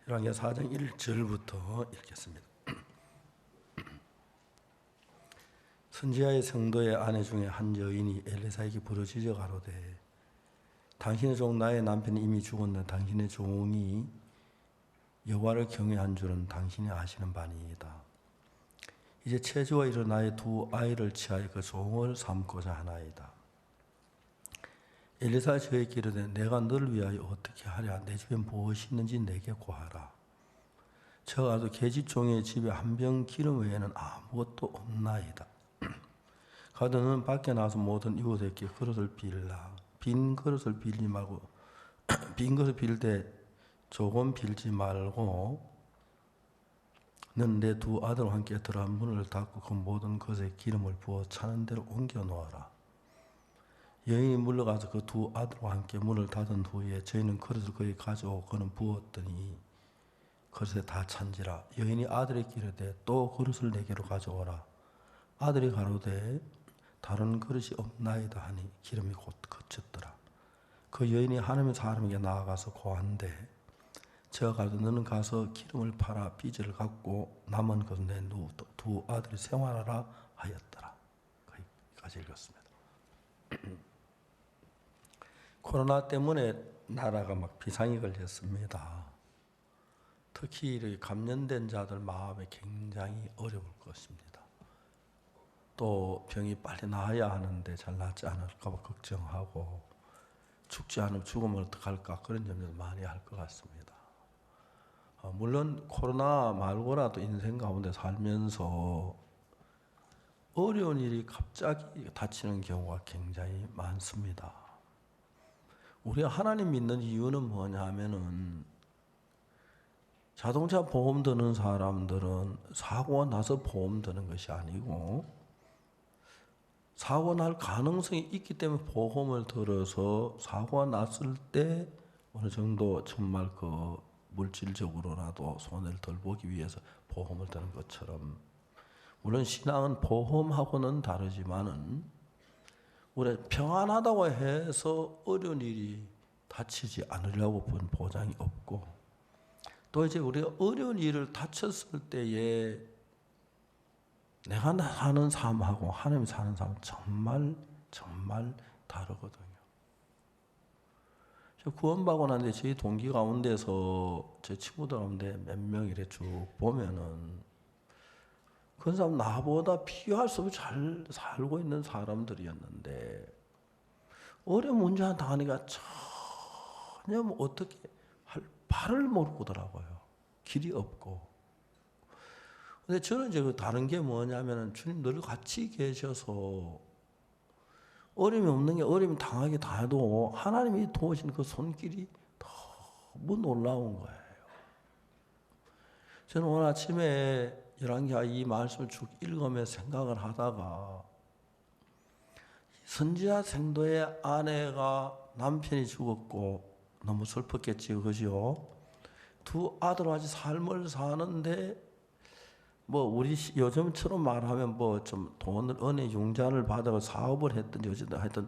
열왕기하 4장 1절부터 읽겠습니다. 선지자의 성도의 아내 중에 한 여인이 엘리사에게 부르짖어 가로되 당신의 종 나의 남편이 이미 죽었는데 당신의 종이 여호와를 경외한 줄은 당신이 아시는 바니이다. 이제 체주가 이르 나의 두 아이를 취하여 그 종을 삼고자 하나이다. 엘리사가 저에게 이르되 내가 너를 위하여 어떻게 하랴? 내 집에 무엇이 있는지 내게 고하라. 저가 가서 계집종의 집에 한 병 기름 외에는 아무것도 없나이다. 가도 너는 밖에 나가서 모든 이웃에게 그릇을 빌라. 빈 그릇을 빌지 말고 빈 그릇을 빌되 조금 빌지 말고 너는 내 두 아들과 함께 들어가 문을 닫고 그 모든 것에 기름을 부어 차는 대로 옮겨 놓아라. 여인이 물러가서 그 두 아들과 함께 문을 닫은 후에 저희는 그릇을 거기 가져오고 그는 부었더니 그릇에 다 찬지라. 여인이 아들에게 이르되 또 그릇을 내게로 가져오라. 아들이 가로되 다른 그릇이 없나이다 하니 기름이 곧 그쳤더라. 그 여인이 하나님의 사람에게 나아가서 고한데 저가 가서 너는 가서 기름을 팔아 빚을 갚고 남은 것을 내 두 아들이 생활하라 하였더라. 거기까지 읽었습니다. 코로나 때문에 나라가 막 비상이 걸렸습니다. 특히 이렇게 감염된 자들 마음에 굉장히 어려울 것입니다. 또 병이 빨리 나아야 하는데 잘 낫지 않을까 봐 걱정하고 죽지 않으면 죽으면 어떡할까 그런 염려도 많이 할 것 같습니다. 물론 코로나 말고라도 인생 가운데 살면서 어려운 일이 갑자기 닥치는 경우가 굉장히 많습니다. 우리가 하나님 믿는 이유는 뭐냐 하면은 자동차 보험 드는 사람들은 사고가 나서 보험 드는 것이 아니고 사고 날 가능성이 있기 때문에 보험을 들어서 사고가 났을 때 어느 정도 정말 그 물질적으로라도 손해를 덜 보기 위해서 보험을 드는 것처럼 물론 신앙은 보험하고는 다르지만은 우리 평안하다고 해서 어려운 일이 닥치지 않으려고 본 보장이 없고 또 이제 우리가 어려운 일을 닥쳤을 때에 내가 사는 삶하고 하나님이 사는 삶은 정말 다르거든요. 저 구원받고 난 뒤에 저희 동기 가운데서 제 친구들 가운데 몇 명 이렇게 쭉 보면은 그 사람 나보다 비교할 수 없이 잘 살고 있는 사람들이었는데 어려운 문제 하나 당하니까 전혀 뭐 어떻게 할 발을 모르더라고요. 길이 없고. 근데 저는 이제 다른 게 뭐냐면은 주님 늘 같이 계셔서 어려움이 없는 게 어려움이 당하게 다 해도 하나님이 도우신 그 손길이 너무 놀라운 거예요. 저는 오늘 아침에 열왕기하 이 말씀을 쭉 읽으면서 생각을 하다가 선지자 생도의 아내가 남편이 죽었고 너무 슬펐겠지, 그죠? 두 아들과 같이 삶을 사는데 뭐 우리 요즘처럼 말하면 뭐 좀 돈을 은혜 융자를 받아 사업을 했든지 어쨌든 하여튼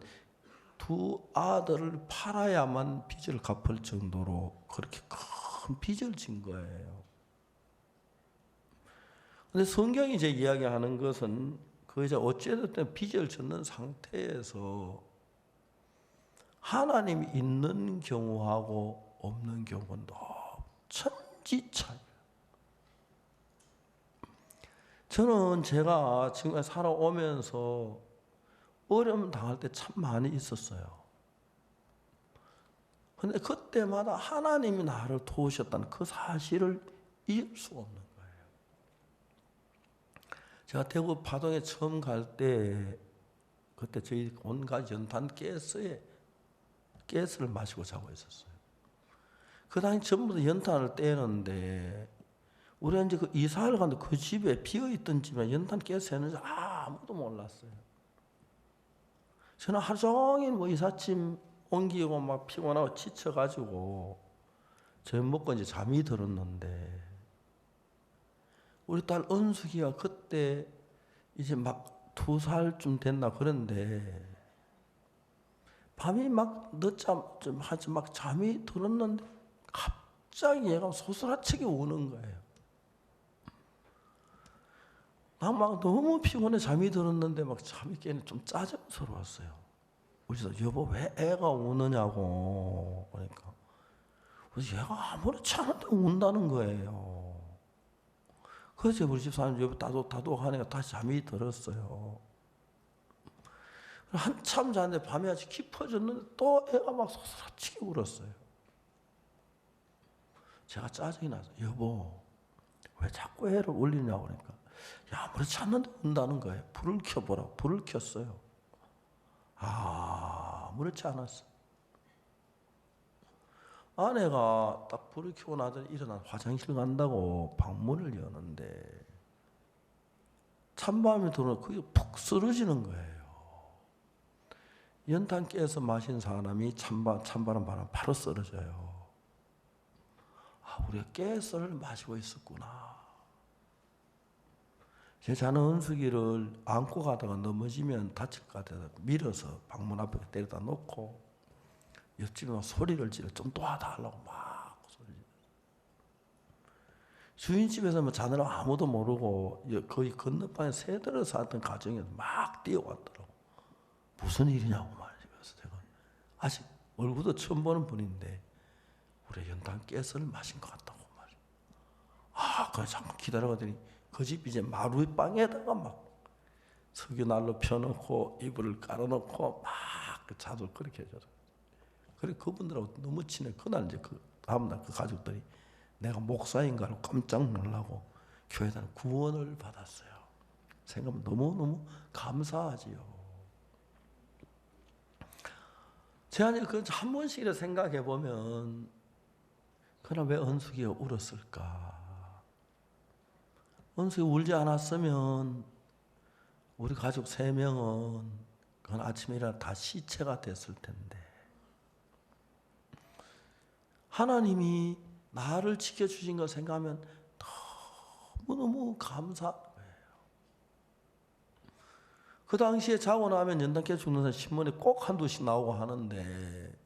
두 아들을 팔아야만 빚을 갚을 정도로 그렇게 큰 빚을 진 거예요. 근데 성경이 이제 이야기하는 것은 그 이제 어찌됐든 빚을 졌는 상태에서 하나님이 있는 경우하고 없는 경우는 너무 천지차이예요. 저는 제가 지금 살아오면서 어려움 당할 때 참 많이 있었어요. 근데 그때마다 하나님이 나를 도우셨다는 그 사실을 잊을 수가 없는 거예요. 제가 대구 파동에 처음 갈 때 그때 저희 온갖 연탄 가스를 마시고 자고 있었어요. 그 당시 전부 다 연탄을 떼는데 우리가 이제 그 이사를 갔는데 그 집에 비어있던 집에 연탄 가스 했는지 아무도 몰랐어요. 저는 하루 종일 뭐 이삿짐 옮기고 막 피곤하고 지쳐가지고 저녁 먹고 이제 잠이 들었는데 우리 딸 은숙이가 그때 이제 막 2살쯤 됐나 그런데 밤이 막 늦잠 좀 하지 막 잠이 들었는데 갑자기 얘가 소스라치게 우는 거예요. 난 막 너무 피곤해 잠이 들었는데 막 잠이 깨는 좀 짜증스러웠어요. 그래서 여보 왜 애가 우느냐고 그러니까 그래서 얘가 아무렇지 않은데 운다는 거예요. 그래서 우리 집사람 여보 다독 하니까 다시 잠이 들었어요. 한참 자는데 밤이 아주 깊어졌는데 또 애가 막 소스라치게 울었어요. 제가 짜증이 나서 여보 왜 자꾸 애를 울리냐고 그러니까 야 아무렇지 않는데 운다는 거예요. 불을 켜보라고 불을 켰어요. 아무렇지 않았어. 아내가 딱 불을 켜고 나더니 일어나 화장실 간다고 방문을 여는데 찬바람이 들어오면 그게 푹 쓰러지는 거예요. 연탄 깨서 마신 사람이 찬바람 바람 바로 쓰러져요. 우리가 깨서를 마시고 있었구나. 제 자는 은숙이를 안고 가다가 넘어지면 다칠 것 같아서 밀어서 방문 앞에 데려다 놓고 옆집에 막 소리를 지르 좀 도와달라고 막 소리 지르. 주인집에서 뭐 자느라고 아무도 모르고 거의 건너방에 새들을 살던 가정에서 막 뛰어왔더라고. 무슨 일이냐고 말이지. 그래서 제가 아직 얼굴도 처음 보는 분인데 우리 연탄 깨서를 마신 것 같다고 말이야. 그냥 잠깐 기다려가더니 그 집 이제 마루 방에다가 막 석유 난로 펴놓고 이불을 깔아놓고 막 그 자도 그렇게 해줘요. 그래 그분들하고 너무 친해. 그날 이제 그 다음날 그 가족들이 내가 목사인가 하고 깜짝 놀라고 교회에다 구원을 받았어요. 생각하면 너무너무 감사하지요. 제가 이제 한 번씩 생각해 보면 그러나 왜 은숙이가 울었을까? 은숙이 울지 않았으면 우리 가족 3명은 그건 아침에 일어나 다 시체가 됐을 텐데 하나님이 나를 지켜주신 걸 생각하면 너무너무 감사한 거예요. 그 당시에 자고 나면 연탄 깨 죽는 사람 신문에 꼭 한두씩 나오고 하는데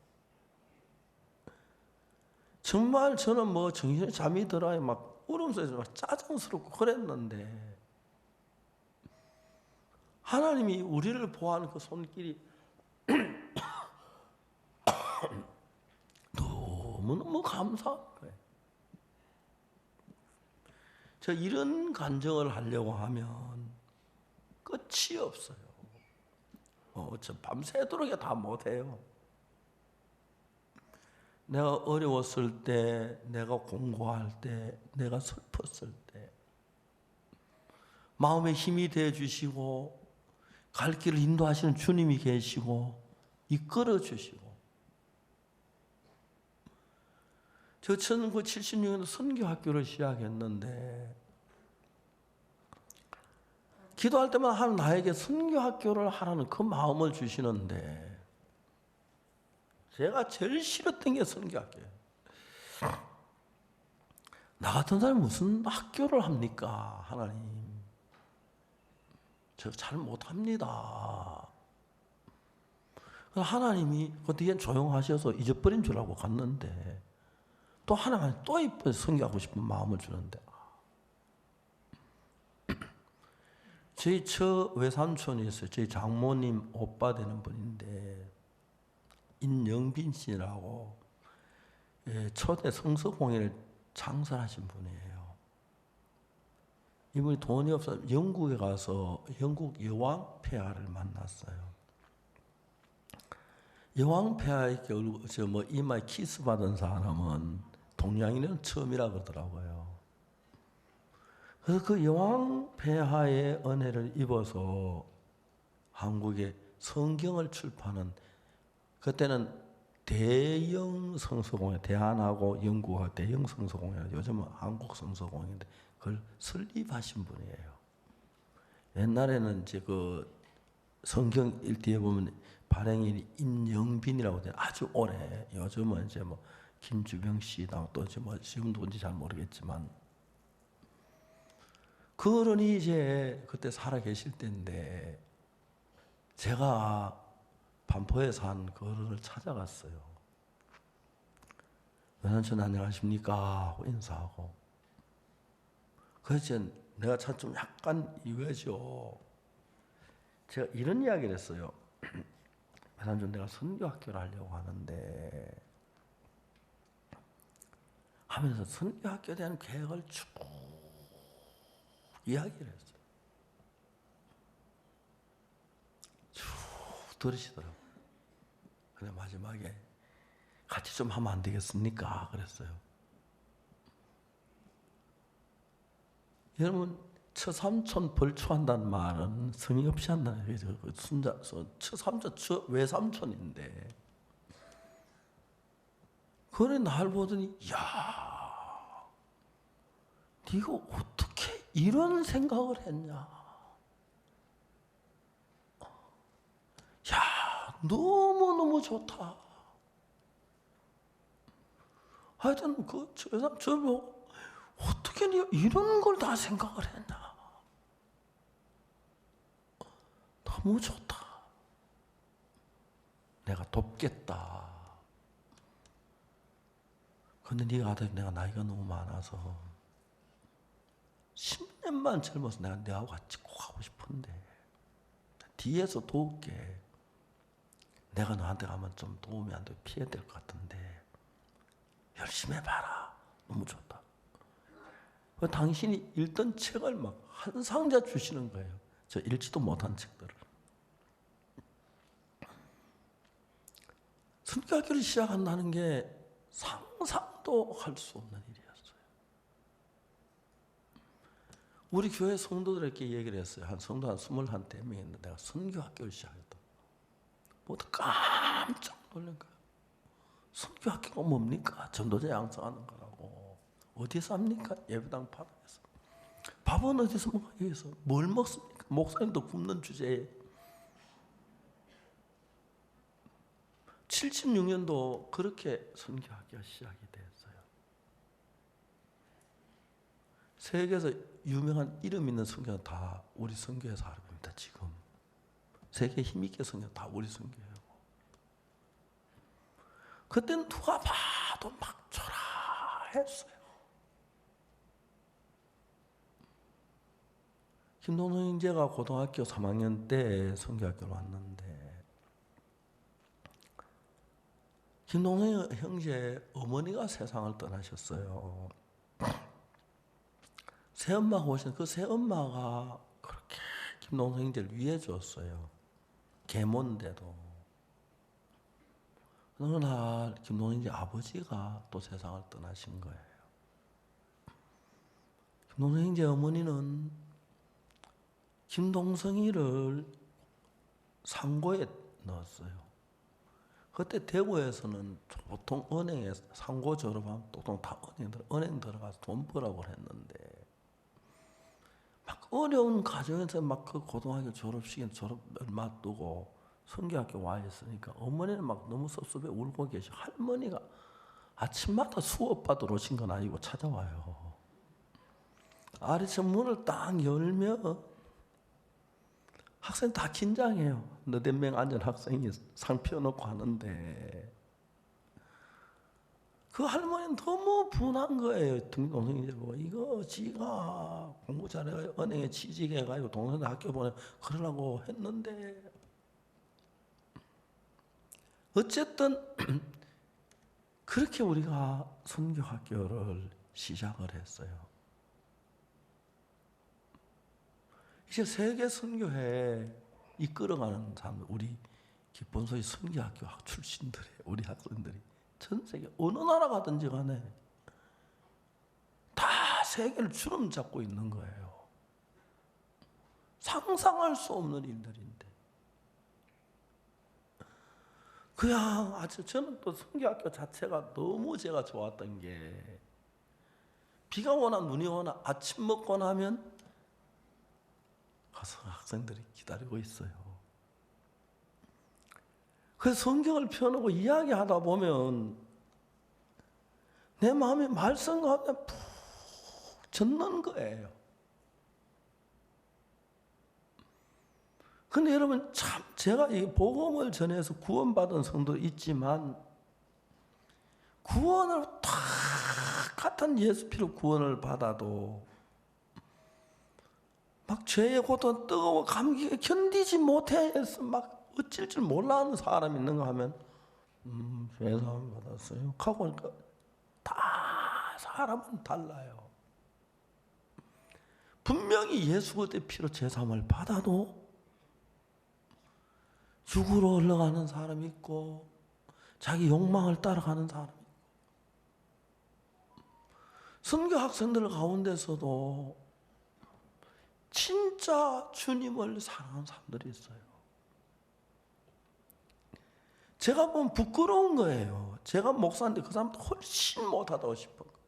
정말 저는 뭐 정신이 잠이 들어야 막 울음소리에서 막 짜증스럽고 그랬는데 하나님이 우리를 보호하는 그 손길이 너무너무 감사한 거예요. 저 이런 간증을 하려고 하면 끝이 없어요. 저 밤새도록 다 못해요. 내가 어려웠을 때, 내가 공고할 때, 내가 슬펐을 때 마음에 힘이 되어주시고 갈 길을 인도하시는 주님이 계시고 이끌어 주시고 저 1976년도 선교학교를 시작했는데 기도할 때마다 하나님 나에게 선교학교를 하라는 그 마음을 주시는데 제가 제일 싫었던 게 선교학교예요. 나 같은 사람이 무슨 학교를 합니까? 하나님. 저 잘 못합니다. 하나님이 그 뒤엔 조용하셔서 잊어버린 줄 알고 갔는데 또 하나님 또 이쁜 선교하고 싶은 마음을 주는데 저희 처 외삼촌이 있어요. 저희 장모님 오빠 되는 분인데 인영빈 씨라고 초대 성서공예를 창설하신 분이에요. 이분이 돈이 없어서 영국에 가서 영국 여왕 폐하를 만났어요. 여왕 폐하에게 뭐 이마에 키스 받은 사람은 동양인은 처음이라 그러더라고요. 그래서 그 여왕 폐하의 은혜를 입어서 한국에 성경을 출판한 그때는 대영 성서공회, 대한하고 영국하고 대영 성서공회, 요즘은 한국 성서공회인데 그걸 설립하신 분이에요. 옛날에는 이제 그 성경 일기에 보면 발행인이 임영빈이라고 돼요. 아주 오래. 요즘은 이제 뭐 김주병 씨다 또 이제 뭐 지금 누군지 잘 모르겠지만 그 어른이 이제 그때 살아 계실 때인데 제가 반포에 산 그 어른을 찾아갔어요. 변환천 안녕하십니까 하고 인사하고. 그래서 내가 참 좀 약간 이거죠. 제가 이런 이야기를 했어요. 변환천 내가 선교학교를 하려고 하는데 하면서 선교학교에 대한 계획을 쭉 이야기를 했어요. 쭉 들으시더라고요. 근데 마지막에 같이 좀 하면 안 되겠습니까? 그랬어요. 여러분, 처삼촌 벌초한다는 말은 성의 없이 한다는 얘기죠. 처삼촌, 외삼촌인데. 그래, 날 보더니, 야, 네가 어떻게 이런 생각을 했냐? 야, 너무너무 좋다. 하여튼, 외삼촌 보고, 어떻게 네가 이런 걸 다 생각을 했나? 너무 좋다. 내가 돕겠다. 근데 네가 하다 내가 나이가 너무 많아서 10년만 젊어서 내가 너하고 같이 꼭 하고 싶은데 뒤에서 도울게. 내가 너한테 가면 좀 도움이 안 돼 피해야 될 것 같은데 열심히 해봐라. 너무 좋다. 당신이 읽던 책을 막 한 상자 주시는 거예요. 저 읽지도 못한 책들을. 선교학교를 시작한다는 게 상상도 할 수 없는 일이었어요. 우리 교회 성도들에게 얘기를 했어요. 한 성도 한 21명 있는데 내가 선교학교를 시작했다. 모두 깜짝 놀란 거예요. 선교학교가 뭡니까? 전도자 양성하는 거라고. 어디서 합니까? 예배당 바닥에서. 밥은 어디서 먹어요? 여기서. 뭘 먹습니까? 목사님도 굶는 주제에. 76년도 그렇게 선교학교가 시작이 됐어요. 세계에서 유명한 이름 있는 선교는 다 우리 선교에서 하랍니다. 지금 세계 힘있게 선교 다 우리 선교예요. 그때는 누가 봐도 막 초라했어요. 김동선 형제가 고등학교 3학년 때 선교학교를 왔는데 김동선 형제 어머니가 세상을 떠나셨어요. 새엄마가 오신 그 새엄마가 그렇게 김동선 형제를 위해 줬어요. 계모인데도. 어느 날 김동선 형제 아버지가 또 세상을 떠나신 거예요. 김동선 형제 어머니는 김동성이를 상고에 넣었어요. 그때 대구에서는 보통 은행에 상고 졸업하면 보통 다 은행 들어가서 돈 벌라고 했는데 막 어려운 가정에서 막 그 고등학교 졸업식에 졸업 얼마 두고 선교학교 와 있으니까 어머니는 막 너무 섭섭해 울고 계시. 할머니가 아침마다 수업 받으러 오신 건 아니고 찾아와요. 아래서 문을 딱 열면 학생 다 긴장해요. 너댓 명 앉은 학생이 상 펴놓고 하는데 그 할머니는 너무 분한 거예요. 동생이 보고 이거 지가 공부 잘해 은행에 취직해가지고 동생 학교 보내 그러려고 했는데 어쨌든 그렇게 우리가 선교학교를 시작을 했어요. 이제 세계 선교회 이끌어가는 사람, 우리 기본소위 선교학교 출신들이, 우리 학생들이 전 세계 어느 나라 가든지 간에 다 세계를 주름 잡고 있는 거예요. 상상할 수 없는 일들인데. 그냥 아주 저는 또 선교학교 자체가 너무 제가 좋았던 게 비가 오나 눈이 오나 아침 먹고 나면 가서 학생들이 기다리고 있어요. 그래서 성경을 펴놓고 이야기하다 보면 내 마음이 말씀 가운데 푹 젖는 거예요. 근데 여러분 참 제가 이 복음을 전해서 구원받은 성도 있지만 구원을 다 같은 예수 피로 구원을 받아도 막 죄의 고통, 뜨거워 감기가 견디지 못해서 막 어쩔 줄 몰라 하는 사람이 있는가 하면 죄사함 받았어요 하고 하니까 다 사람은 달라요. 분명히 예수 그리스도의 피로 죄사함을 받아도 육으로 흘러가는 사람이 있고 자기 욕망을 따라가는 사람이 있고 선교 학생들 가운데서도 진짜 주님을 사랑하는 사람들이 있어요. 제가 보면 부끄러운 거예요. 제가 목사인데 그 사람도 훨씬 못하다고 싶은 거예요.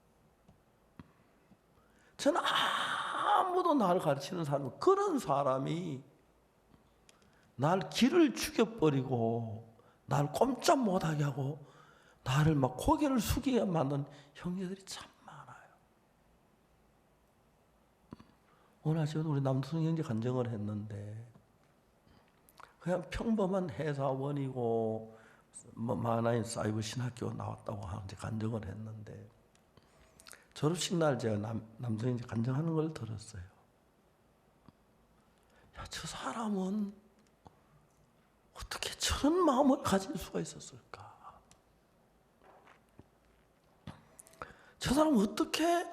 저는 아무도 나를 가르치는 사람, 그런 사람이 날 길을 죽여버리고 날 꼼짝 못하게 하고 나를 막 고개를 숙이게 만든 형제들이 참 많아요. 오늘 아침에 우리 남순 형제 간증을 했는데 그냥 평범한 회사원이고 마나인 사이버 신학교 나왔다고 하는데 간증을 했는데 졸업식 날 제가 남순 형제 간증하는 걸 들었어요. 야, 저 사람은 어떻게 저런 마음을 가질 수가 있었을까? 저 사람은 어떻게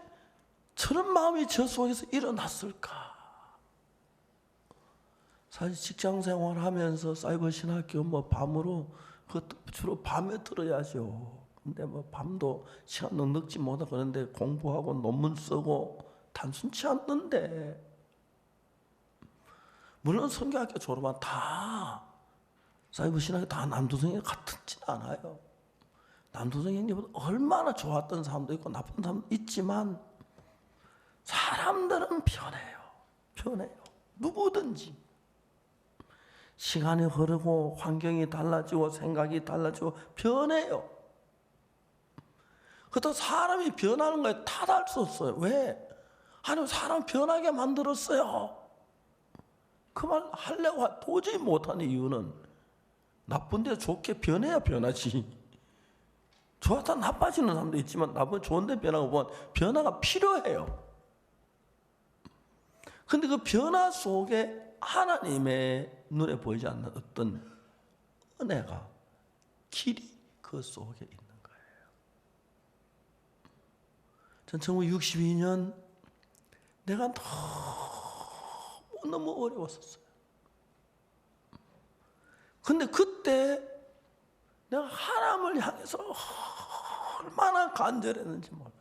저런 마음이 저 속에서 일어났을까? 사실 직장 생활하면서 사이버 신학교 밤으로 그것도 주로 밤에 들어야죠. 근데 밤도 시간 넉넉지 못하고 그런데 공부하고 논문 쓰고 단순치 않는데 물론 선교학교 졸업한 다 사이버 신학교 다 남도성이 같지는 않아요. 남도성 형님보다 얼마나 좋았던 사람도 있고 나쁜 사람도 있지만 사람들은 변해요. 누구든지 시간이 흐르고 환경이 달라지고 생각이 달라지고 변해요. 그렇다고 사람이 변하는 거에 탓할 수 없어요. 왜? 하나님 사람 변하게 만들었어요. 그 말 하려고 도저히 못하는 이유는 나쁜데 좋게 변해야 변하지. 좋았다 나빠지는 사람도 있지만 나쁜 좋은데 변하고 보면 변화가 필요해요. 근데 그 변화 속에 하나님의 눈에 보이지 않는 어떤 은혜가 길이 그 속에 있는 거예요. 전 1962년 내가 너무 어려웠었어요. 근데 그때 내가 하나님을 향해서 얼마나 간절했는지 몰라요.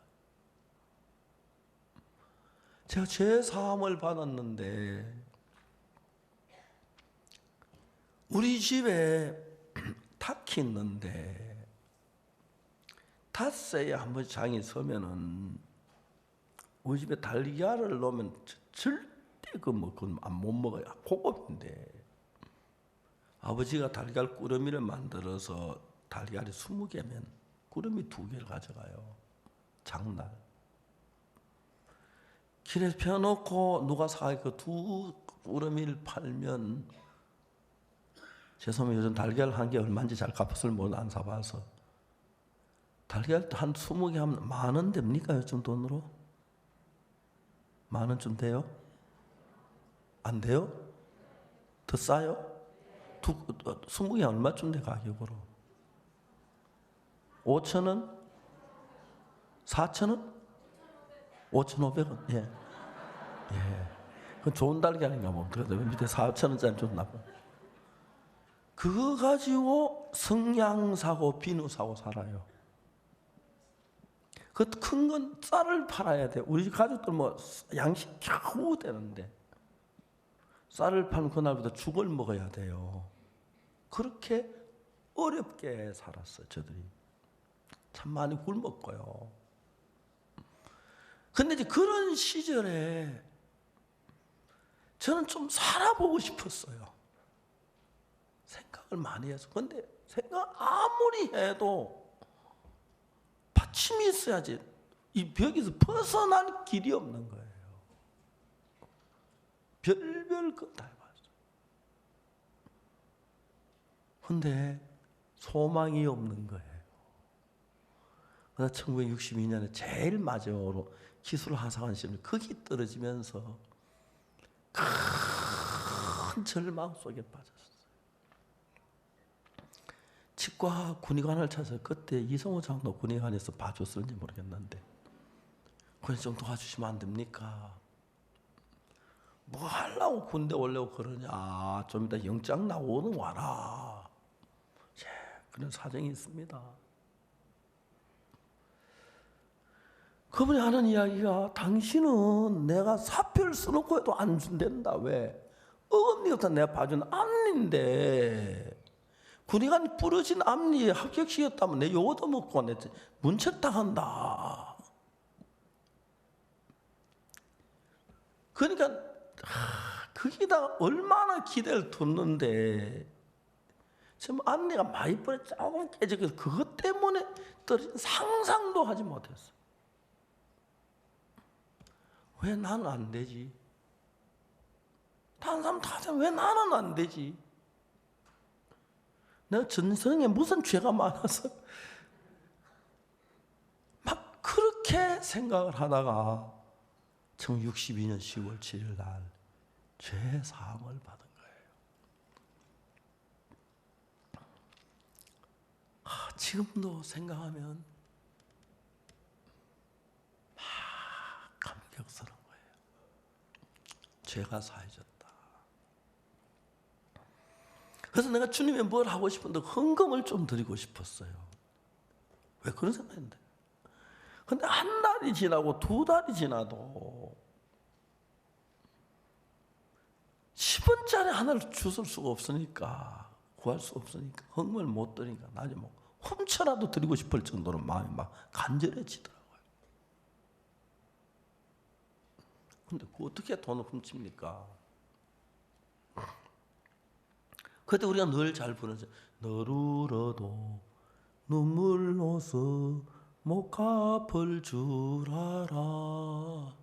제가 죄 사함을 받았는데 우리 집에 닭이 있는데 닷새에 한 번 장이 서면은 우리 집에 달걀을 넣으면 절대 그건 못 먹어요. 고급인데 아버지가 달걀 꾸러미를 만들어서 달걀이 20개면 꾸러미 2개를 가져가요. 장날. 길에 펴놓고 누가 사가 그 2 꾸러미를 팔면 죄송합니다. 요즘 달걀 한 개 얼마인지 잘 값을 못 안 사봐서 달걀 한 20개 하면 10,000원 됩니까? 요즘 돈으로? 10,000원 돼요? 안 돼요? 더 싸요? 20개 얼마쯤 돼 가격으로? 5,000원? 4,000원? 5,500원? 예. 그건 좋은 달걀인가 뭐. 그래도 밑에 4,000원짜리 좀 나빠. 그거 가지고 성냥 사고 비누 사고 살아요. 그 큰 건 쌀을 팔아야 돼. 우리 가족들 양식 겨우 되는데 쌀을 파는 그날부터 죽을 먹어야 돼요. 그렇게 어렵게 살았어요. 저들이 참 많이 굶었고요. 근데 이제 그런 시절에 저는 좀 살아보고 싶었어요. 생각을 많이 해서. 근데 생각 아무리 해도 받침이 있어야지 이 벽에서 벗어날 길이 없는 거예요. 별별 것 다 해봤어요. 근데 소망이 없는 거예요. 그래서 1962년에 제일 마지막으로 기술하사관 시험을 거기 떨어지면서 큰 절망 속에 빠졌어요. 치과 군의관을 찾아서 그때 이성호 장로 군의관에서 봐줬을지 모르겠는데 그래서 좀 도와주시면 안 됩니까? 뭐 하려고 군대 오려고 그러냐. 좀 이따 영장 나오는 와라. 그런 사정이 있습니다. 그분이 하는 이야기가 당신은 내가 사표를 써놓고 해도 안 준댄다. 왜? 어금니부터 내가 봐준 앞니인데 군의관이 부러진 앞니에 합격시켰다면 내 요거도 먹고 내 문책당한다. 그러니까 거기다가 얼마나 기대를 뒀는데 지금 앞니가 많이 뿌려 조금 깨져서 그것 때문에 떨어진 상상도 하지 못했어. 왜 나는 안 되지? 다른 사람 다 하잖아. 왜 나는 안 되지? 내가 전생에 무슨 죄가 많아서 막 그렇게 생각을 하다가 1962년 10월 7일 날 죄사함을 받은 거예요. 지금도 생각하면 막 감격스러운 거예요. 죄가 사해졌다. 그래서 내가 주님에 뭘 하고 싶은데 헌금을 좀 드리고 싶었어요. 왜 그런 생각했는데? 근데 한 달이 지나고 두 달이 지나도 10원짜리 하나를 주실 수가 없으니까 구할 수 없으니까 헌금을 못 드리니까 나중에 뭐 훔쳐라도 드리고 싶을 정도로 마음이 막 간절해지더라고요. 근데 어떻게 돈을 훔칩니까? 그때 우리가 늘 잘 부르죠. 너를 울어도 눈물로서 못 갚을 줄 알아.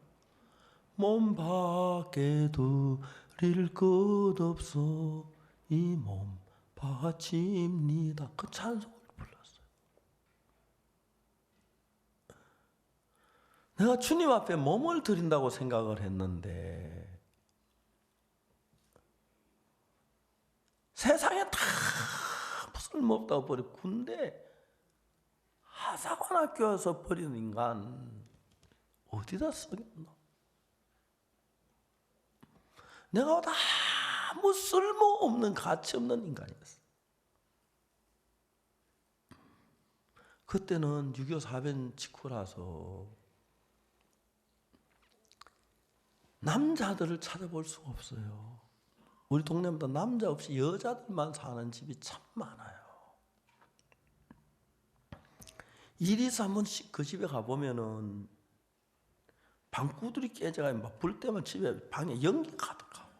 몸 밖에 두릴 것 없어 이 몸 바칩니다. 그 찬송을 불렀어요. 내가 주님 앞에 몸을 드린다고 생각을 했는데 세상에 다 쓸모없다고 버리고 군대 하사관학교에서 버리는 인간 어디다 쓰겠노? 내가 아무 쓸모없는 가치없는 인간이었어. 그때는 6.25 사변 직후라서 남자들을 찾아볼 수가 없어요. 우리 동네보다 남자 없이 여자들만 사는 집이 참 많아요. 이리서 한 번씩 그 집에 가보면은 방구들이 깨져가지고 막 불 때면 집에 방에 연기 가득하고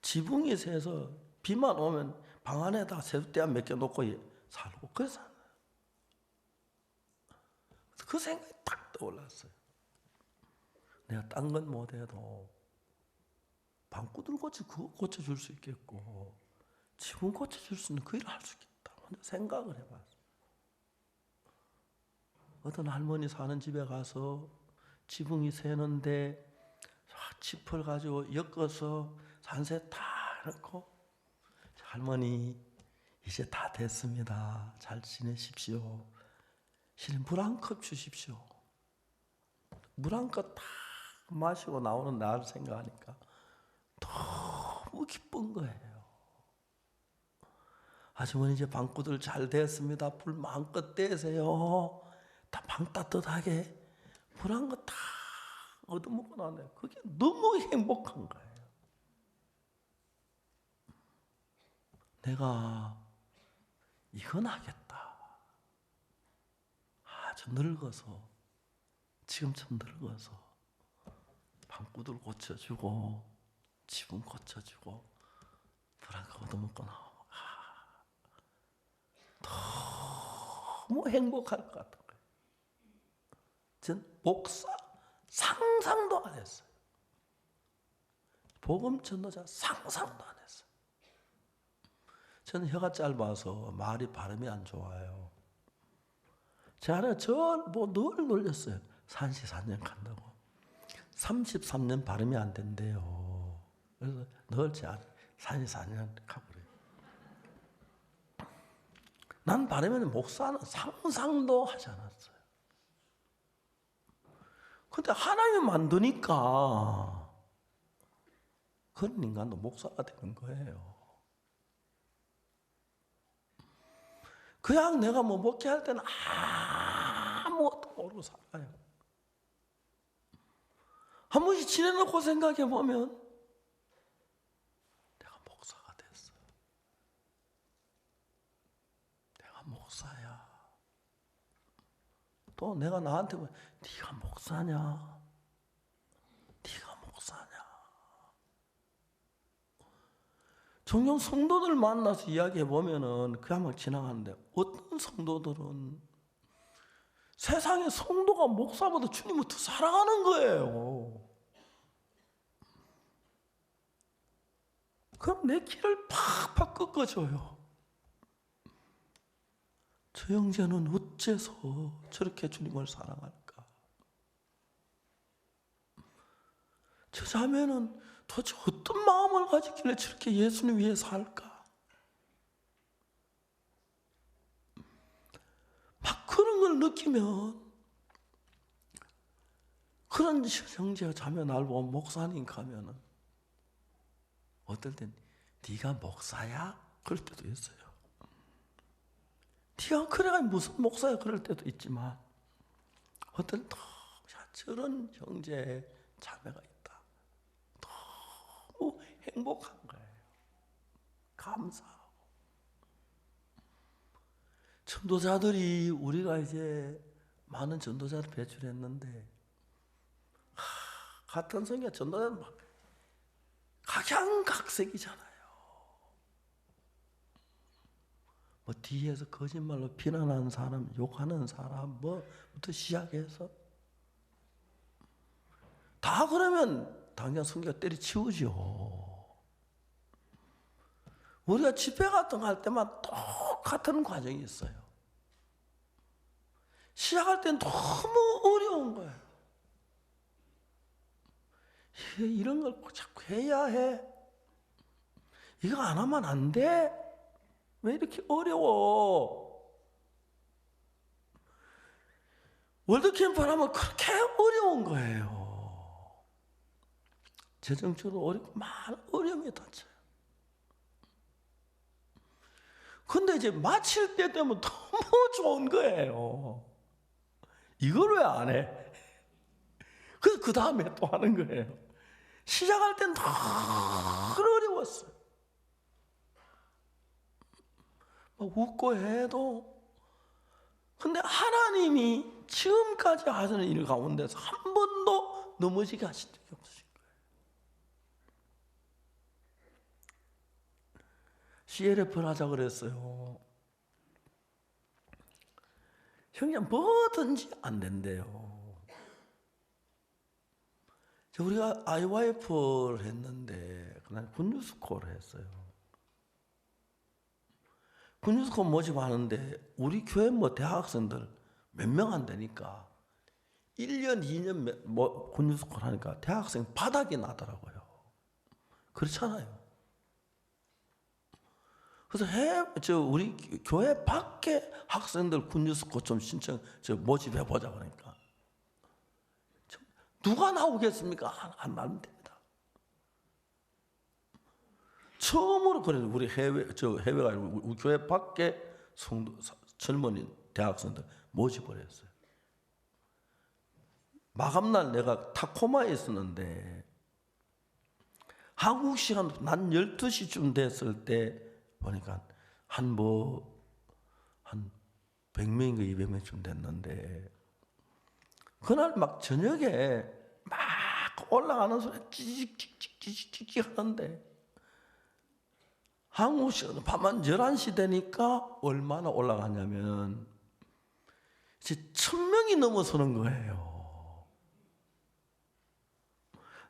지붕이 새서 비만 오면 방 안에다 새우대야 몇 개 놓고 살고 그래서 그 생각이 딱 떠올랐어요. 내가 딴 건 못해도 방구들 그거 고쳐줄 수 있겠고 지붕 고쳐줄 수 있는 그 일을 할 수 있겠다. 먼저 생각을 해봤어요. 어떤 할머니 사는 집에 가서 지붕이 새는데 짚을 가지고 엮어서 산세 다 넣고 할머니 이제 다 됐습니다. 잘 지내십시오. 실은 물 한 컵 주십시오. 물 한 컵 딱 마시고 나오는 나를 생각하니까 너무 기쁜 거예요. 아주머니 이제 방구들 잘 됐습니다. 불 마음껏 떼세요. 다 방 따뜻하게 물 한 거 다 얻어먹고 나왔는데 그게 너무 행복한 거예요. 내가 이건 하겠다. 아주 늙어서 지금처럼 늙어서 방구들 고쳐주고 지붕 고쳐주고 물 한 거 얻어먹고 나오면 너무 행복할 것 같은 거예요. 전 목사 상상도 안 했어요. 복음 전도자 상상도 안 했어요. 저는 혀가 짧아서 말이 발음이 안 좋아요. 제 아내가 늘 놀렸어요. 산시 4년 간다고. 33년 발음이 안 된대요. 그래서 늘 제 아내 산시 4년 가고 그래요. 난 발음에는 목사는 상상도 하지 않았어요. 근데 하나님이 만드니까 그런 인간도 목사가 되는 거예요. 그냥 내가 목회할 때는 아무것도 모르고 살아요. 한 번씩 지내놓고 생각해 보면 내가 목사가 됐어. 내가 목사야. 또 내가 나한테 보면 네가 목사냐? 네가 목사냐? 종종 성도들 만나서 이야기해 보면은 그야말로 지나가는데 어떤 성도들은 세상에 성도가 목사보다 주님을 더 사랑하는 거예요. 그럼 내 길을 팍팍 꺾어줘요. 저 형제는 어째서 저렇게 주님을 사랑할까? 저 자매는 도대체 어떤 마음을 가지길래 저렇게 예수님 위해 살까? 막 그런 걸 느끼면 그런 형제가 자매 날 보면 목사님 가면은 어떨 땐 네가 목사야? 그럴 때도 있어요. 네가 그래가 무슨 목사야? 그럴 때도 있지만 어떨 땐 저런 형제 자매가 있다. 너무 행복한 거예요. 감사하고. 전도자들이 우리가 이제 많은 전도자를 배출했는데 같은 성경 전도자는 막 각양각색이잖아요. 뭐 뒤에서 거짓말로 비난하는 사람, 욕하는 사람, 뭐부터 시작해서 다 그러면 당장 성경가 때려치우죠. 우리가 집회 같은 거 할 때만 똑같은 과정이 있어요. 시작할 땐 너무 어려운 거예요. 이런 걸 자꾸 해야 해. 이거 안 하면 안 돼. 왜 이렇게 어려워? 월드캠프를 하면 그렇게 어려운 거예요. 재정적으로 어렵고 많은 어려움이 닥쳐요. 근데 이제 마칠 때 되면 너무 좋은 거예요. 이걸 왜 안 해? 그래서 그 다음에 또 하는 거예요. 시작할 땐 더 어려웠어요. 막 웃고 해도. 근데 하나님이 지금까지 하시는 일 가운데서 한 번도 넘어지게 하신 적이 없으신 거예요. CLF를 하자 그랬어요. 형님 뭐든지 안 된대요. 우리가 IYF를 했는데 그날 군유스코를 했어요. 군유스코 모집하는데 우리 교회 대학생들 몇 명 안 되니까 1년, 2년 군유스코를 하니까 대학생 바닥이 나더라고요. 그렇잖아요. 그래서 우리 교회 밖에 학생들 군유스코 좀 모집해 보자 그러니까 누가 나오겠습니까? 안 나오면 됩니다. 처음으로 그래요. 우리 해외가 아니고 우리 교회 밖에 젊은 대학생들 모집을 했어요. 마감날 내가 타코마에 있었는데 한국 시간 난 12시쯤 됐을 때 보니까 한 100명인가 200명쯤 됐는데 그날 막 저녁에 막 올라가는 소리 찌직찌직 하는데 한국 시간 밤한 11시 되니까 얼마나 올라가냐면 이제 1000명이 넘어서는 거예요.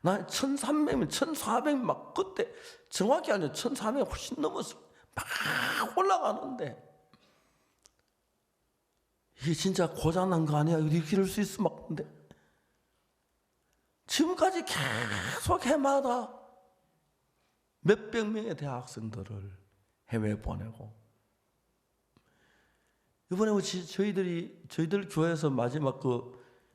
나 1300명, 1400명 막 그때 정확히 아니죠. 1400명 훨씬 넘어서 막 올라가는데 이게 진짜 고장난 거 아니야? 이렇게 이럴 수 있어? 막 근데 지금까지 계속 해마다 몇백 명의 대학생들을 해외에 보내고, 이번에 저희들 교회에서 마지막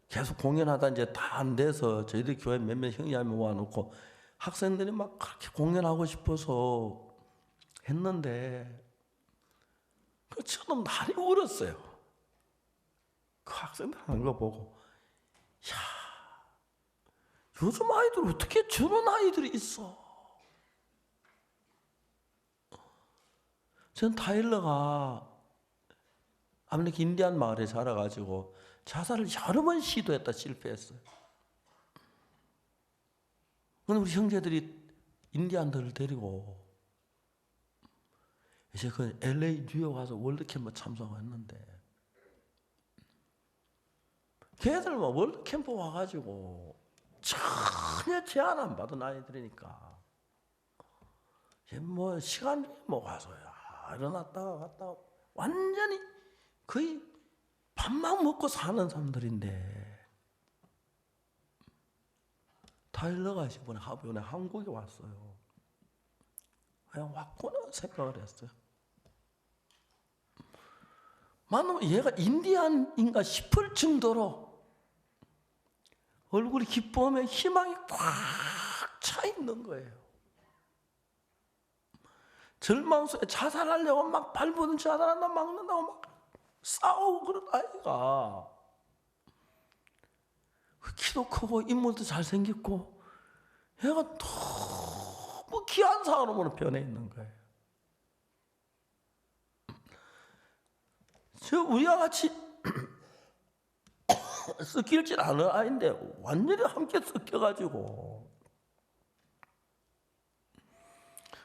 계속 공연하다 이제 다 안 돼서 저희들 교회 몇몇 형제들 모아놓고 학생들이 막 그렇게 공연하고 싶어서 했는데, 저는 많이 울었어요. 그 학생들 하는 거 보고, 야, 요즘 아이들 어떻게 저런 아이들이 있어? 전 타일러가 아메리카 인디안 마을에 자라가지고 자살을 여러 번 시도했다 실패했어요. 그런데 우리 형제들이 인디안들을 데리고 이제 그 LA 뉴욕 가서 월드캠프 참석했는데, 걔들 막 월드캠프 와가지고 전혀 제한 안 받은 아이들이니까 뭐 시간이 뭐 와서야 일어났다가 갔다가 완전히 거의 밥만 먹고 사는 사람들인데, 타일러가 이번에 한국에 왔어요. 그냥 왔구나 생각을 했어요. 만나면 얘가 인디안인가 싶을 정도로 얼굴이 기쁨에 희망이 꽉 차 있는 거예요. 절망 속에 자살하려고 막 발버둥 자살한다 막는다고 막 싸우고 그런 아이가, 키도 크고 인물도 잘생겼고 얘가 너무 귀한 사람으로 변해 있는 거예요. 우리와 같이 섞일진 않은 아이인데 완전히 함께 섞여가지고,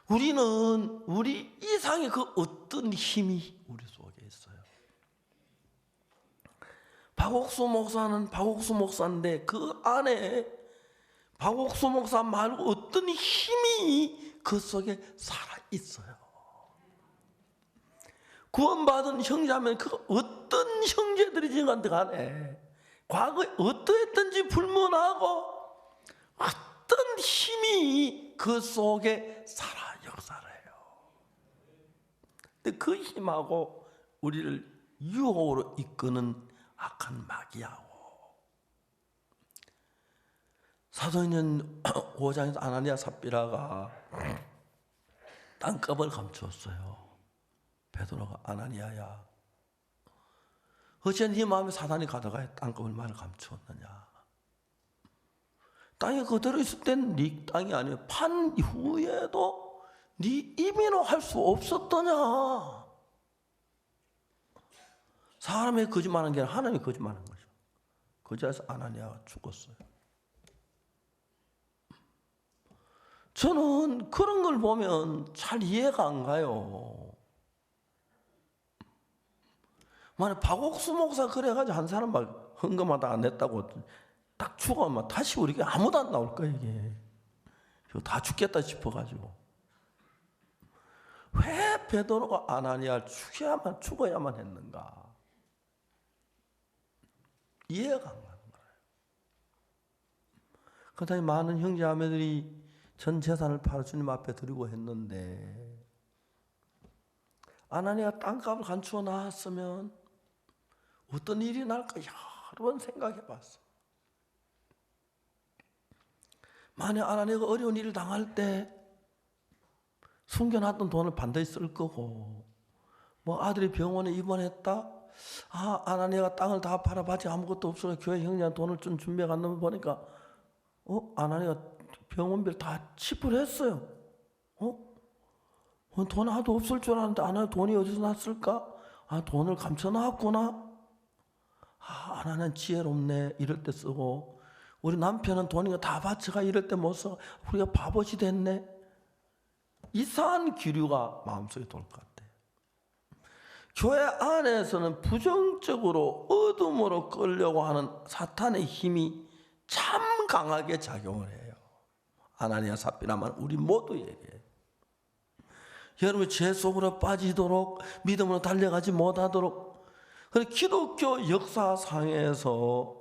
우리는 우리 이상의 그 어떤 힘이 우리 속에 있어요. 박옥수 목사는 박옥수 목사인데 그 안에 박옥수 목사 말고 어떤 힘이 그 속에 살아있어요. 구원받은 형제하면 그 어떤 형제들이지 간에 과거에 어떠했던지 불문하고 어떤 힘이 그 속에 살아 역사를 해요. 근데 그 힘하고 우리를 유혹으로 이끄는 악한 마귀하고, 사도행전 5장에서 아나니아 삽비라가 땅값을 감추었어요. 베드로가 아나니아야, 어째 네 마음에 사단이 가다가 땅값을 말을 감추었느냐? 땅이 그대로 있을 땐 네 땅이 아니에요. 판 후에도 네 임의로 할 수 없었더냐? 사람의 거짓말하는 게 아니라 하나님이 거짓말하는 거죠. 거짓에서 아나니아가 죽었어요. 저는 그런 걸 보면 잘 이해가 안 가요. 만약 박옥수 목사 그래가지고 한 사람 막 헌금하다 안 냈다고 딱 죽으면 다시 우리가 아무도 안 나올 거예요. 이게 다 죽겠다 싶어가지고, 왜 베드로가 아나니아를 죽어야만 했는가? 이해가 안 가는 거예요. 그다음에 많은 형제자매들이 전 재산을 팔아 주님 앞에 드리고 했는데, 아나니아가 땅값을 감추어 나왔으면 어떤 일이 날까 여러 번 생각해 봤어. 만약 아나니아가 어려운 일을 당할 때 숨겨놨던 돈을 반드시 쓸 거고, 뭐 아들이 병원에 입원했다, 아나니아가 땅을 다 팔아봤지 아무것도 없어 교회 형제한테 돈을 좀 준비해 갔는데 보니까 아나니아가 병원비를 다 지불했어요. 돈 하나도 없을 줄 알았는데 아나니아 돈이 어디서 났을까? 돈을 감춰놨구나. 아나니아는 지혜롭네. 이럴 때 쓰고, 우리 남편은 돈이가 다 바쳐가 이럴 때 못 써. 우리가 바보시 됐네. 이상한 기류가 마음속에 돌 것 같아요. 교회 안에서는 부정적으로 어둠으로 끌려고 하는 사탄의 힘이 참 강하게 작용을 해요. 아나니아 삽비라만 우리 모두에게. 여러분 죄 속으로 빠지도록, 믿음으로 달려가지 못하도록, 그래서 기독교 역사상에서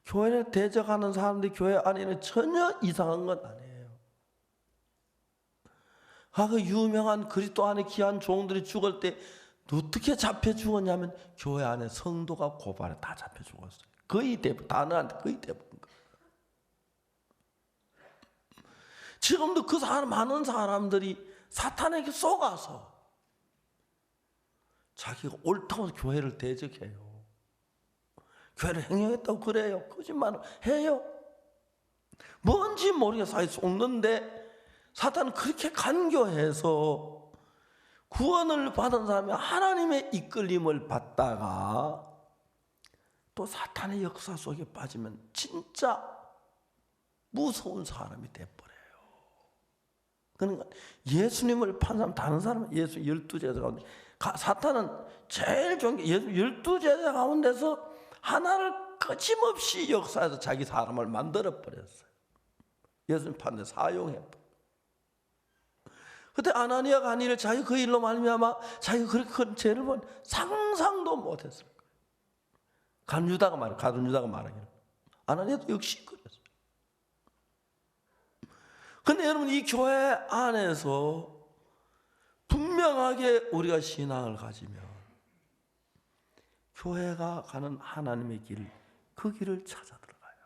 교회를 대적하는 사람들이 교회 안에는 전혀 이상한 건 아니에요. 그 유명한 그리스도 안에 귀한 종들이 죽을 때 어떻게 잡혀 죽었냐면 교회 안에 성도가 고발에 다 잡혀 죽었어요. 거의 대부분, 단어한테 거의 대부분. 지금도 그 사람, 많은 사람들이 사탄에게 속아서 자기가 옳다고 교회를 대적해요. 교회를 행영했다고 그래요. 거짓말을 해요. 뭔지 모르겠어요. 속는데 사탄은 그렇게 간교해서 구원을 받은 사람이 하나님의 이끌림을 받다가 또 사탄의 역사 속에 빠지면 진짜 무서운 사람이 돼버려요. 그러니까 예수님을 판 사람, 다른 사람은 예수 12제자 가운데, 사탄은 제일 좋은 게 예수 12제자 가운데서 하나를 거침없이 역사에서 자기 사람을 만들어 버렸어요. 예수님 판데 사용해버려요. 그때 아나니아가 한 일을 자기 그 일로 말미암아 자기가 그렇게 큰 죄를 본 상상도 못했을 거예요. 가룟 유다가 말하기를 아나니아도 역시 그랬어요. 근데 여러분, 이 교회 안에서 분명하게 우리가 신앙을 가지면 교회가 가는 하나님의 길, 그 길을 찾아 들어가요.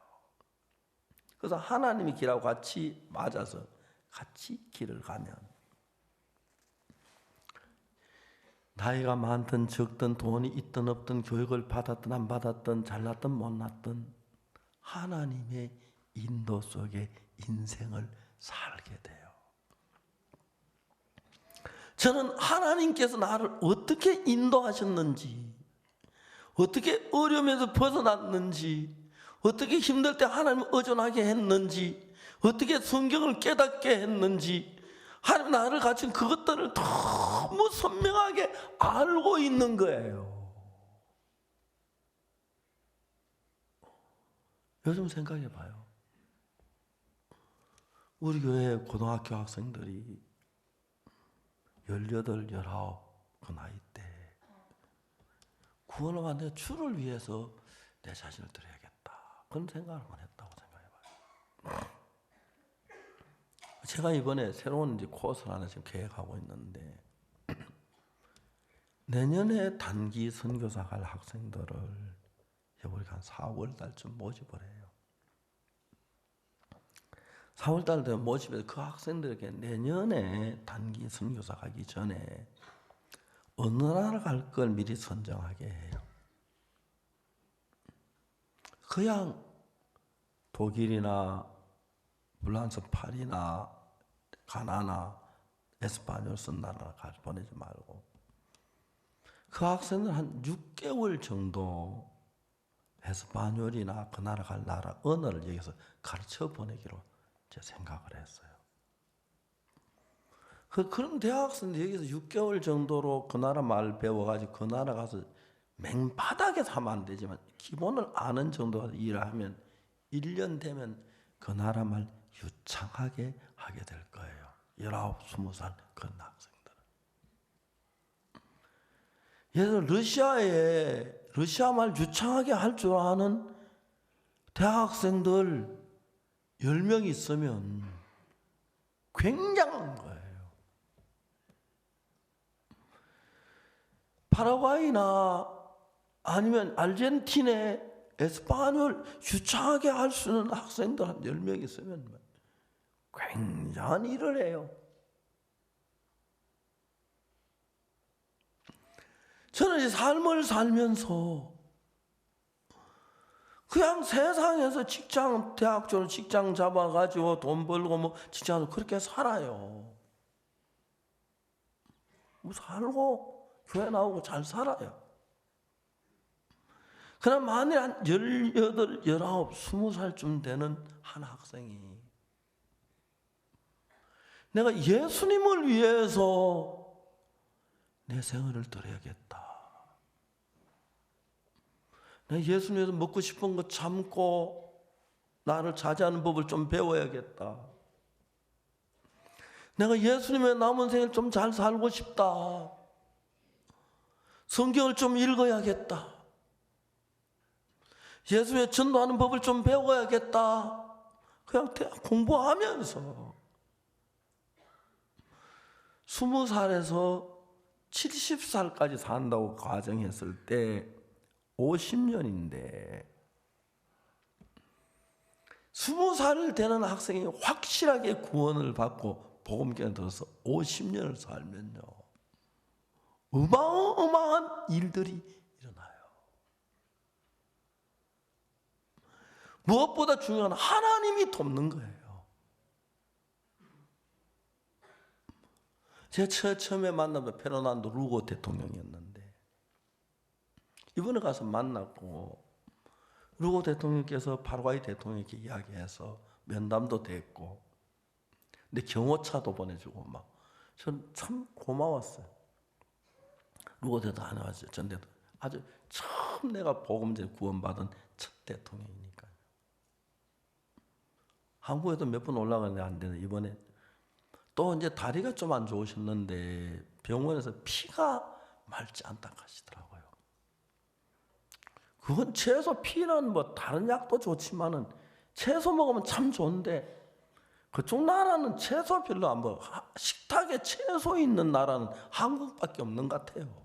그래서 하나님의 길하고 같이 맞아서 같이 길을 가면 나이가 많든 적든 돈이 있든 없든 교육을 받았든 안 받았든 잘났든 못났든 하나님의 인도 속에 인생을 살게 돼요. 저는 하나님께서 나를 어떻게 인도하셨는지, 어떻게 어려움에서 벗어났는지, 어떻게 힘들 때 하나님을 의존하게 했는지, 어떻게 성경을 깨닫게 했는지, 하나님 나를 가진 그것들을 너무 선명하게 알고 있는 거예요. 요즘 생각해 봐요. 우리 교회 고등학교 학생들이 18, 19 그 나이 때 구원을 받는 주를 위해서 내 자신을 드려야겠다, 그런 생각을 했다고 생각해 봐요. 제가 이번에 새로운 코스를 하나 지금 계획하고 있는데, 내년에 단기 선교사 갈 학생들을 우리가 한 4월 달쯤 모집을 해요. 4월 달 되면 모집해서 그 학생들에게 내년에 단기 선교사 가기 전에 어느 나라 갈 걸 미리 선정하게 해요. 그냥 독일이나 프랑스 파리나 가나나 에스파뇰 쓴 나라 보내지 말고 그 학생들 한 6개월 정도 에스파뇰이나 그 나라 갈 나라 언어를 여기서 가르쳐 보내기로 제 생각을 했어요. 그런 대학생들 여기서 6개월 정도로 그 나라 말 배워가지고 그 나라 가서 맹바닥에서 하면 안 되지만 기본을 아는 정도로 일을 하면 1년 되면 그 나라 말 유창하게 하게 될 거예요. 19, 20살 그런 학생들. 예를 들어 러시아 말 유창하게 할 줄 아는 대학생들 10명 있으면 굉장한 거예요. 파라과이나 아니면 아르헨티나에 에스파뇰 유창하게 할 수 있는 학생들 한 10명 있으면 굉장한 일을 해요. 저는 이 삶을 살면서 그냥 세상에서 직장, 대학교로 직장 잡아가지고 돈 벌고 직장으로 그렇게 살아요. 살고 교회 나오고 잘 살아요. 그러나 만일 한 18, 19, 20살쯤 되는 한 학생이 내가 예수님을 위해서 내 생애를 드려야겠다, 내가 예수님에서 먹고 싶은 거 참고 나를 자제하는 법을 좀 배워야겠다, 내가 예수님의 남은 생을 좀 잘 살고 싶다, 성경을 좀 읽어야겠다. 예수의 전도하는 법을 좀 배워야겠다. 그냥 공부하면서 20살에서 70살까지 산다고 가정했을 때 50년인데 20살 되는 학생이 확실하게 구원을 받고 복음교회에 들어서 50년을 살면요, 어마어마한 일들이 일어나요. 무엇보다 중요한 하나님이 돕는 거예요. 제가 처음에 만나본 페르난도 루고 대통령이었는데 이번에 가서 만났고 루고 대통령께서 파라과이 대통령에게 이야기해서 면담도 됐고, 근데 경호차도 보내주고 막 전 참 고마웠어요. 루고 대통령 안 왔어요. 전대도 아주 처음 내가 복음제 구원받은 첫 대통령이니까요. 한국에도 몇 번 올라가는데 안 되는데 이번에 또 이제 다리가 좀 안 좋으셨는데 병원에서 피가 맑지 않다고 하시더라고요. 그건 채소, 피는 뭐 다른 약도 좋지만은 채소 먹으면 참 좋은데 그쪽 나라는 채소 별로 안 먹어. 식탁에 채소 있는 나라는 한국밖에 없는 것 같아요.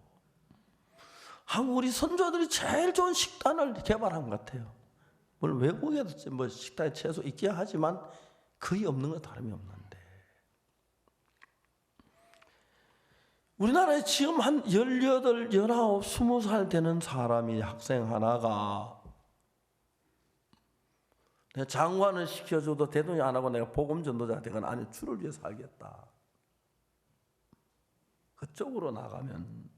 한국 우리 선조들이 제일 좋은 식단을 개발한 것 같아요. 물론 외국에도 뭐 식탁에 채소 있긴 하지만 거의 없는 건 다름이 없는데 우리나라에 지금 한 18, 19, 20살 되는 사람이 학생 하나가 내가 장관을 시켜줘도 대통령 안 하고 내가 복음 전도자가 되거나 아니 주를 위해 살겠다. 그쪽으로 나가면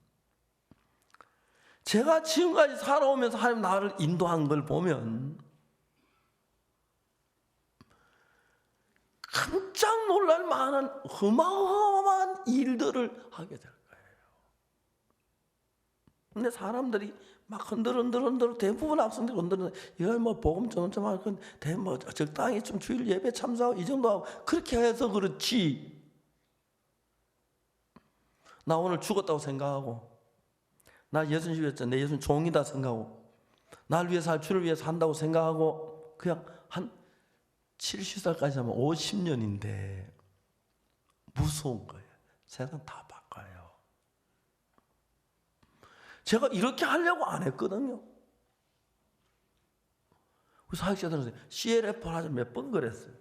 제가 지금까지 살아오면서 하나님 나를 인도한 걸 보면 깜짝 놀랄 만한 어마어마한 일들을 하게 될 거예요. 근데 사람들이 막 흔들흔들 대부분 학생들이 흔들흔들 이걸 뭐 복음 좀 할 건데 뭐 적당히 좀 주일 예배 참석하고 이 정도 하고 그렇게 해서 그렇지. 나 오늘 죽었다고 생각하고 나 예수님 위해서 내 예수님 종이다 생각하고 날 위해서 주를 위해서 산다고 생각하고 그냥 한 70살까지 하면 50년인데 무서운 거예요. 세상 다 바꿔요. 제가 이렇게 하려고 안 했거든요. 우리 사역자들은 CLF 하자 몇 번 그랬어요.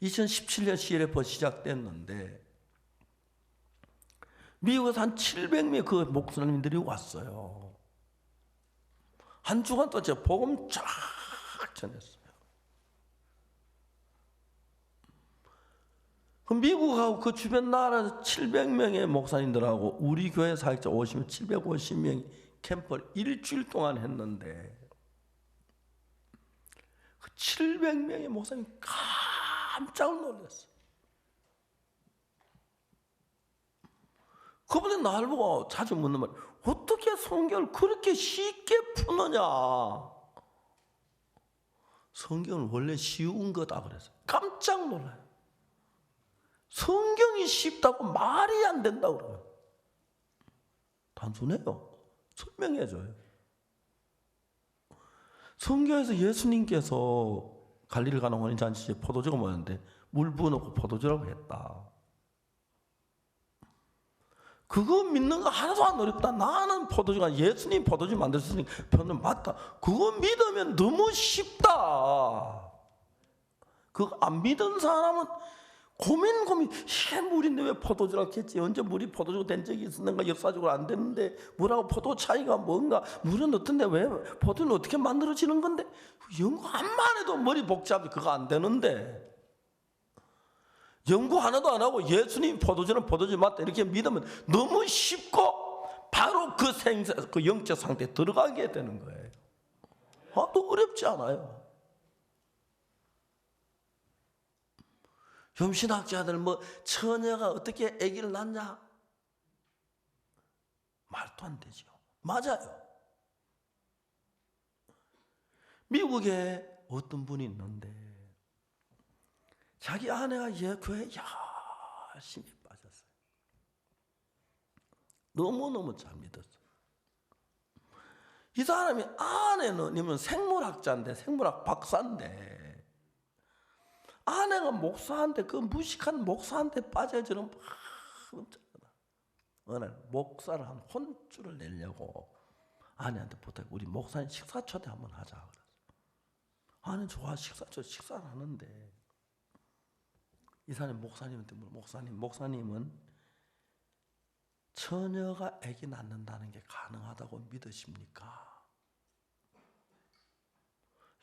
2017년 CLF 시작됐는데 미국에서 한 700명 그 목사님들이 왔어요. 한 주간 동안 제가 복음 쫙 전했어요. 그 미국하고 그 주변 나라에서 700명의 목사님들하고 우리 교회 사역자 750명이 캠프를 일주일 동안 했는데 그 700명의 목사님이 깜짝 놀랐어요. 그분이 나를 보고 자주 묻는 말, 어떻게 성경을 그렇게 쉽게 푸느냐? 성경은 원래 쉬운 거다 그랬어요. 깜짝 놀라요. 성경이 쉽다고 말이 안 된다고 그래요. 단순해요. 설명해줘요. 성경에서 예수님께서 갈릴리 가는 혼인잔치에 포도주가 모였는데 물 부어놓고 포도주라고 했다. 그거 믿는 거 하나도 안 어렵다. 나는 포도주가 예수님 포도주 만들 수 있으니 변은 맞다. 그거 믿으면 너무 쉽다. 그거 안 믿은 사람은 고민 이게 물인데 왜 포도주라고 했지? 언제 물이 포도주가 된 적이 있었는가? 역사적으로 안 되는데 물하고 포도 차이가 뭔가? 물은 어떤데 왜 포도는 어떻게 만들어지는 건데? 연구 한만 해도 머리 복잡이 그거 안 되는데 연구 하나도 안 하고 예수님 포도주는 포도주 맞다 이렇게 믿으면 너무 쉽고 바로 그 영적 상태에 들어가게 되는 거예요. 또 어렵지 않아요. 염신학자들 뭐 처녀가 어떻게 아기를 낳냐? 말도 안 되죠. 맞아요. 미국에 어떤 분이 있는데 자기 아내가 교회에 열심히 빠졌어요. 너무너무 잘 믿었어요. 이 사람이 아내는 생물학자인데, 생물학 박사인데, 아내가 목사한테, 그 무식한 목사한테 빠져들은 어느 날 목사를 한 혼쭐을 내려고 아내한테 부탁해. 우리 목사님 식사 초대 한번 하자. 그래서 아내 좋아, 식사를 하는데, 이 사람이 목사님한테 물어. 목사님은 처녀가 아기 낳는다는 게 가능하다고 믿으십니까?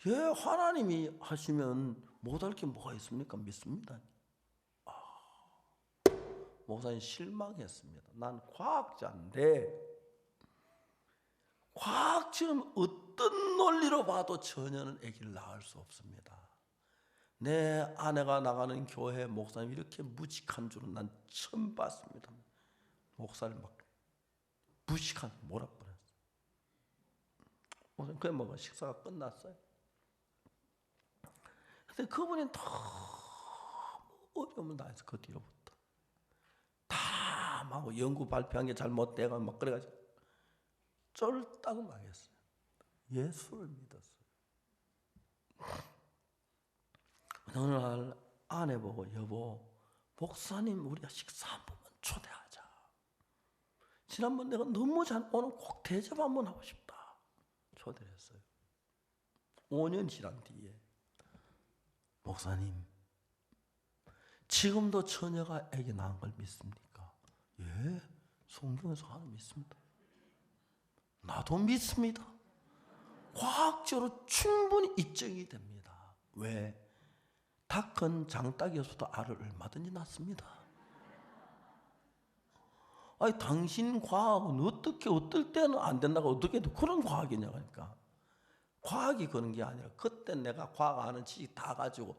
예, 하나님이 하시면 못할 게 뭐가 있습니까? 믿습니다. 목사님 실망했습니다. 난 과학자인데 과학처럼 어떤 논리로 봐도 처녀는 아기를 낳을 수 없습니다. 내 아내가 나가는 교회 목사님 이렇게 무식한 줄은 난 처음 봤습니다. 목사를 막 무식한 몰아버렸어요. 목사님 그냥 먹어. 식사가 끝났어요. 근데 그분이 너무 어려움을 당해서 그 뒤로부터 다 막 연구 발표한 게 잘못돼가 막 그래가지고 쫄딱 망했어요. 예수를 믿었어요. 어느 날 아내 보고 여보, 목사님 우리가 식사 한 번만 초대하자. 지난번 내가 너무 잘 오늘 꼭 대접 한번 하고 싶다. 초대를 했어요. 5년 지난 뒤에 목사님 지금도 처녀가 아기 낳은 걸 믿습니까? 예, 성경에서 하나님 믿습니다. 나도 믿습니다. 과학적으로 충분히 입증이 됩니다. 왜? 닭은 장닭이어서도 알을 얼마든지 낳습니다. 아니 당신 과학은 어떻게 어떨 때는 안 된다고 어떻게 그런 과학이냐 그러니까 과학이 그런 게 아니라 그때 내가 과학 아는 지식 다 가지고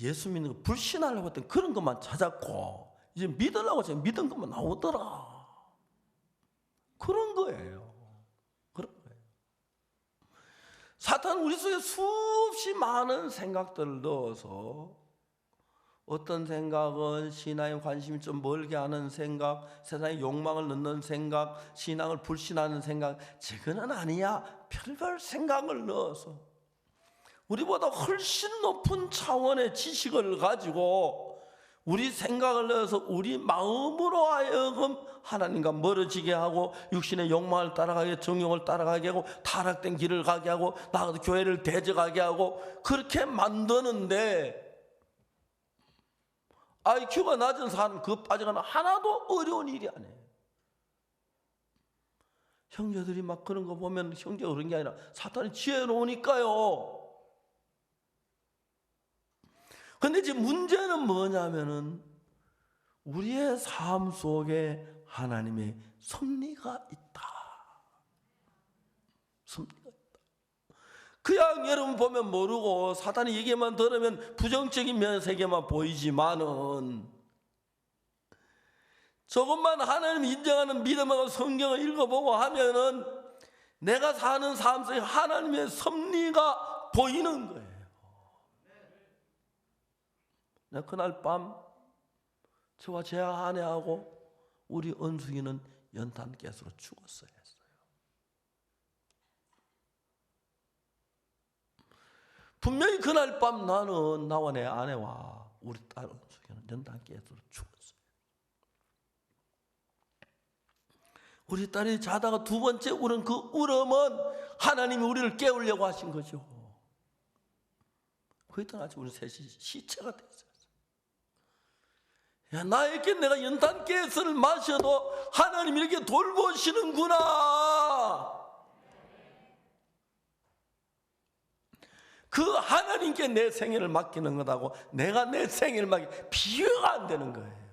예수 믿는 거 불신하려고 했던 그런 것만 찾았고 이제 믿으려고 제가 믿은 것만 나오더라. 그런 거예요. 그런 거예요. 사탄은 우리 속에 수없이 많은 생각들을 넣어서 어떤 생각은 신앙에 관심이 좀 멀게 하는 생각, 세상에 욕망을 넣는 생각, 신앙을 불신하는 생각, 저거는 아니야. 별별 생각을 넣어서 우리보다 훨씬 높은 차원의 지식을 가지고 우리 생각을 넣어서 우리 마음으로 하여금 하나님과 멀어지게 하고 육신의 욕망을 따라가게 정욕을 따라가게 하고 타락된 길을 가게 하고 나가서 교회를 대적하게 하고 그렇게 만드는데 IQ가 낮은 사람 그 빠져가는 하나도 어려운 일이 아니에요. 형제들이 막 그런 거 보면 형제가 그런 게 아니라 사탄이 지혜로우니까요. 근데 지금 문제는 뭐냐면은 우리의 삶 속에 하나님의 섭리가 있다. 섭리가 있다. 그냥 여러분 보면 모르고 사탄이 얘기만 들으면 부정적인 면세계만 보이지만은 조금만 하나님 인정하는 믿음하고 성경을 읽어보고 하면은 내가 사는 삶 속에 하나님의 섭리가 보이는 거예요. 내가 그날 밤 저와 제 아내하고 우리 은숙이는 연탄가스로 죽었어야 했어요. 분명히 그날 밤 나는 나와 내 아내와 우리 딸 은숙이는 연탄가스로 죽었어요. 우리 딸이 자다가 두 번째 울은 그 울음은 하나님이 우리를 깨우려고 하신 거죠. 그랬던 아침 우리 셋이 시체가 됐어요. 야, 나에게 내가 연탄가스를 마셔도 하나님이 이렇게 돌보시는구나. 그 하나님께 내 생애를 맡기는 것하고 내가 내 생애를 맡기는 비교가 안 되는 거예요.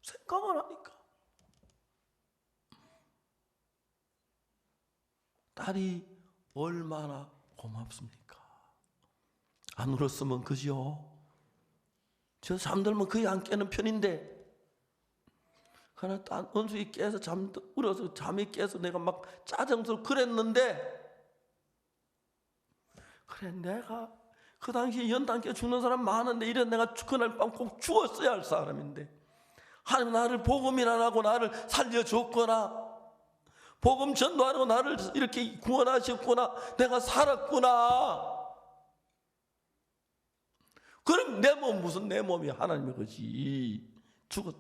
생각을 하니까 딸이 얼마나 고맙습니까? 안 울었으면 그지요. 저 잠들면 거의 안 깨는 편인데 그러나 딴 은숙이 깨서 울어서 잠이 깨서 내가 막 짜증스럽고 그랬는데 그래 내가 그 당시에 연탄깨 죽는 사람 많은데 이래 내가 그날 밤 꼭 죽었어야 할 사람인데 하나님 나를 복음이나 하고 나를 살려줬거나 복음 전도하고 나를 이렇게 구원하셨구나. 내가 살았구나. 그럼 내 몸 무슨 내 몸이 하나님의 것이 죽었.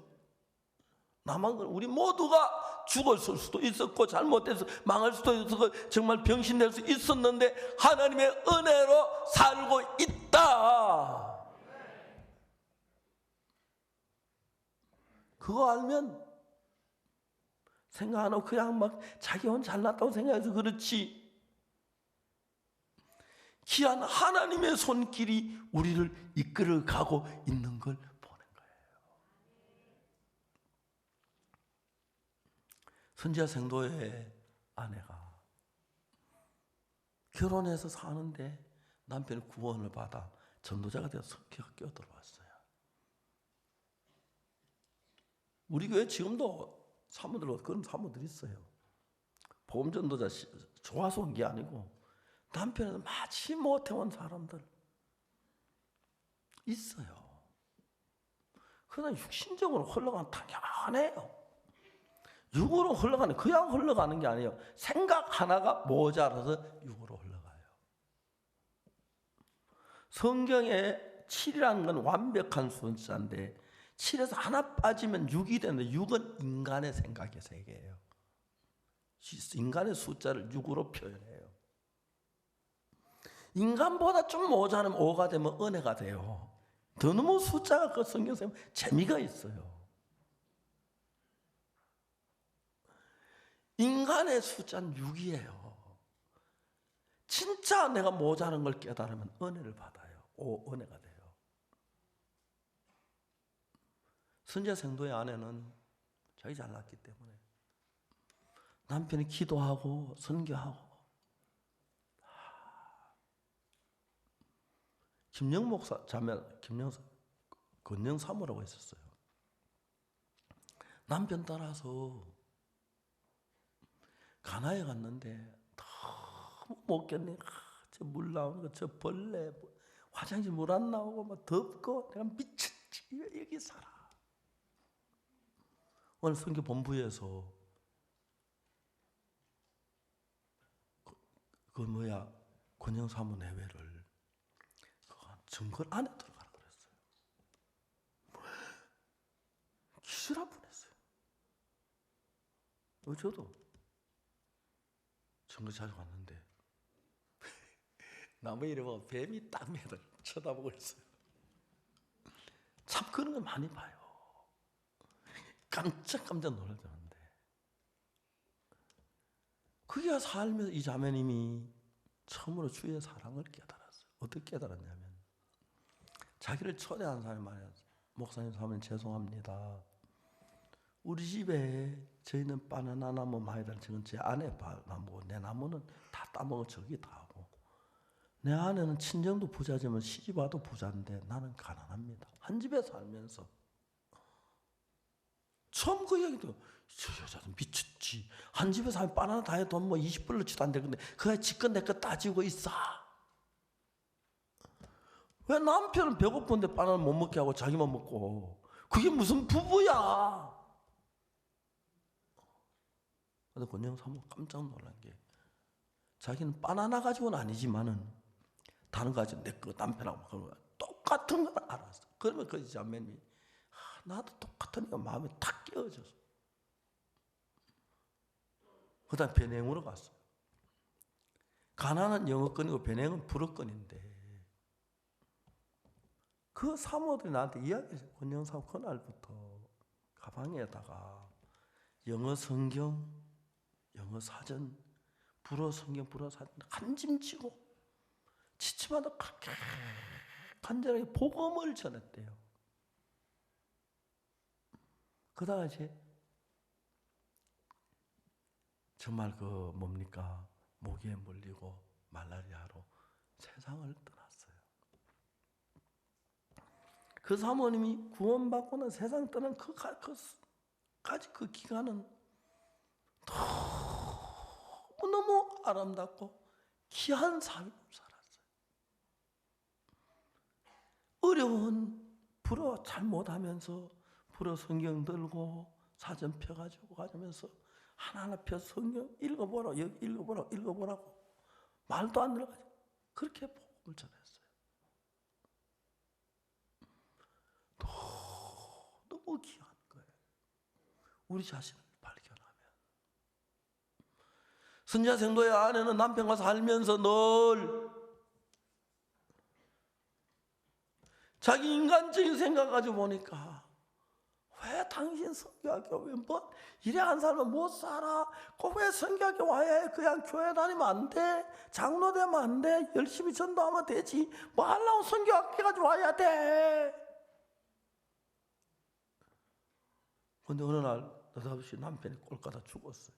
나만 우리 모두가 죽었을 수도 있었고 잘못돼서 망할 수도 있었고 정말 병신될 수 있었는데 하나님의 은혜로 살고 있다. 그거 알면 생각 안 하고 그냥 막 자기 혼 잘났다고 생각해서 그렇지. 귀한 하나님의 손길이 우리를 이끌어가고 있는 걸 보는 거예요. 선지자 생도의 아내가 결혼해서 사는데 남편의 구원을 받아 전도자가 되어서 성교가 끼어들어왔어요. 우리 교회 지금도 사모들 그런 사모들이 있어요. 복음 전도자 좋아서 온 게 아니고 남편은 마치 못해온 사람들 있어요. 그러나 육신적으로 흘러가는 당연해요. 육으로 흘러가는 그냥 흘러가는 게 아니에요. 생각 하나가 모자라서 육으로 흘러가요. 성경에 7이라는 건 완벽한 숫자인데 7에서 하나 빠지면 6이 되는데 6은 인간의 생각의 세계예요. 인간의 숫자를 6으로 표현해요. 인간보다 좀 모자라면 5가 되면 은혜가 돼요. 더 너무 숫자가 그 성경에 재미가 있어요. 인간의 숫자는 6이에요. 진짜 내가 모자란 걸 깨달으면 은혜를 받아요. 은혜가 돼요. 선지자 생도의 아내는 자기 잘났기 때문에 남편이 기도하고 선교하고 김영 목사 자매 권영 사모라고 했었어요. 남편 따라서 가나에 갔는데 너무 못 견뎌. 저 물 나오는 거, 저 벌레, 화장실 물 안 나오고 막 덥고 내가 미쳤지. 왜 여기 살아? 오늘 선교 본부에서 권영 사모 내외를 정글 안에 들어가라 그랬어요. 기절할 뻔했어요. 저도 정글 자주 갔는데 나무 이래 보면 뱀이 딱 매달 쳐다보고 있어요. 참 그런 걸 많이 봐요. 깜짝깜짝 놀라는데 그게 살면서 이 자매님이 처음으로 주의 사랑을 깨달았어요. 어떻게 깨달았냐면 자기를 초대한 사람이 말이야. 목사님 사모님 죄송합니다. 우리 집에 저희는 바나나 나무 많이 달린 저건 제 아내 나무고 내 나무는 다 따먹어 저기 다 하고 내 아내는 친정도 부자지만 시집 와도 부자인데 나는 가난합니다. 한 집에 살면서 처음 그 얘기도 저 여자는 미쳤지. 한 집에 살면 바나나 다 해도 돈 뭐 20불로치도 안 되는데 그가 지껏 내 거 따지고 있어. 왜 남편은 배고픈데 바나나 못 먹게 하고 자기만 먹고 그게 무슨 부부야. 근데 권영 사모 깜짝 놀란 게 자기는 바나나 가지고는 아니지만은 다른 거 가지고 내 거 남편하고 똑같은 걸 알았어. 그러면 그 자매님이 나도 똑같으니까 마음이 탁 깨어져서 그 다음에 변행으로 갔어. 가난은 영어권이고 변행은 불어권인데 그 사모들이 나한테 이야기했어요. 권영 사모 그날부터 가방에다가 영어 성경, 영어 사전, 불어 성경, 불어 사전 한 짐 지고 지치마다 그렇게 간절하게 복음을 전했대요. 그러다가 이제 정말 그 뭡니까 모기에 물리고 말라리아로 세상을 떠났어요. 그 사모님이 구원받고는 세상 떠난 그까지 그 기간은 너무너무 아름답고 귀한 삶을 살았어요. 어려운 불어 잘 못하면서 불어 성경 들고 사전 펴가지고 가면서 하나하나 펴 성경 읽어보라, 여기 읽어보라, 읽어보라고 말도 안 들어가지고 그렇게 복음을 전했어요. 너무 귀한 거예요. 우리 자신을 발견하면. 선지자 생도의 아내는 남편과 살면서 늘 자기 인간적인 생각 가지고 보니까 왜 당신 성교학교 뭐 이래 한 사람은 못 살아? 꼭 왜 성교학교 와야 해? 그냥 교회 다니면 안 돼? 장로 되면 안 돼? 열심히 전도하면 되지? 뭐 하려고 성교학교 가지고 와야 돼? 근데 어느 날 느닷없이 남편이 꼴까다 죽었어요.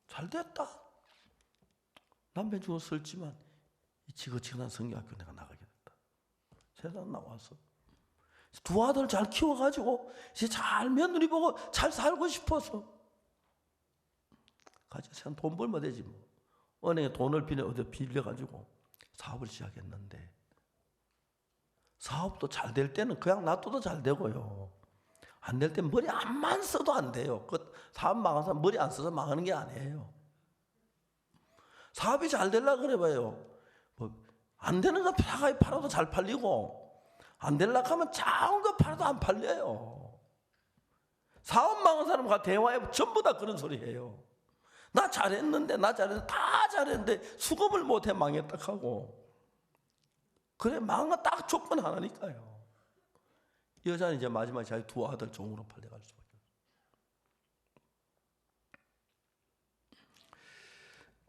잘 됐다. 남편 죽었을지만 이 지긋지긋한 성교학교 내가 나가게 됐다. 세상 나와서 두 아들 잘 키워가지고 이제 잘 며느리 보고 잘 살고 싶어서 가지 돈 벌면 되지 뭐. 은행에 돈을 빌려가지고 사업을 시작했는데 사업도 잘 될 때는 그냥 놔둬도 잘 되고요. 안 될 때 머리 안만 써도 안 돼요. 그 사업 망한 사람 머리 안 써서 망하는 게 아니에요. 사업이 잘 되려고 그래봐요. 뭐 안 되는 거 사가이 팔아도 잘 팔리고 안 되려고 하면 작은 거 팔아도 안 팔려요. 사업 망한 사람과 대화해 전부 다 그런 소리 해요. 나 잘했는데 다 잘했는데 수급을 못해 망했다 하고. 그래 망한 거 딱 조건 하나니까요. 여자는 이제 마지막에 자기 두 아들 종으로 팔려갈 수밖에 없어요.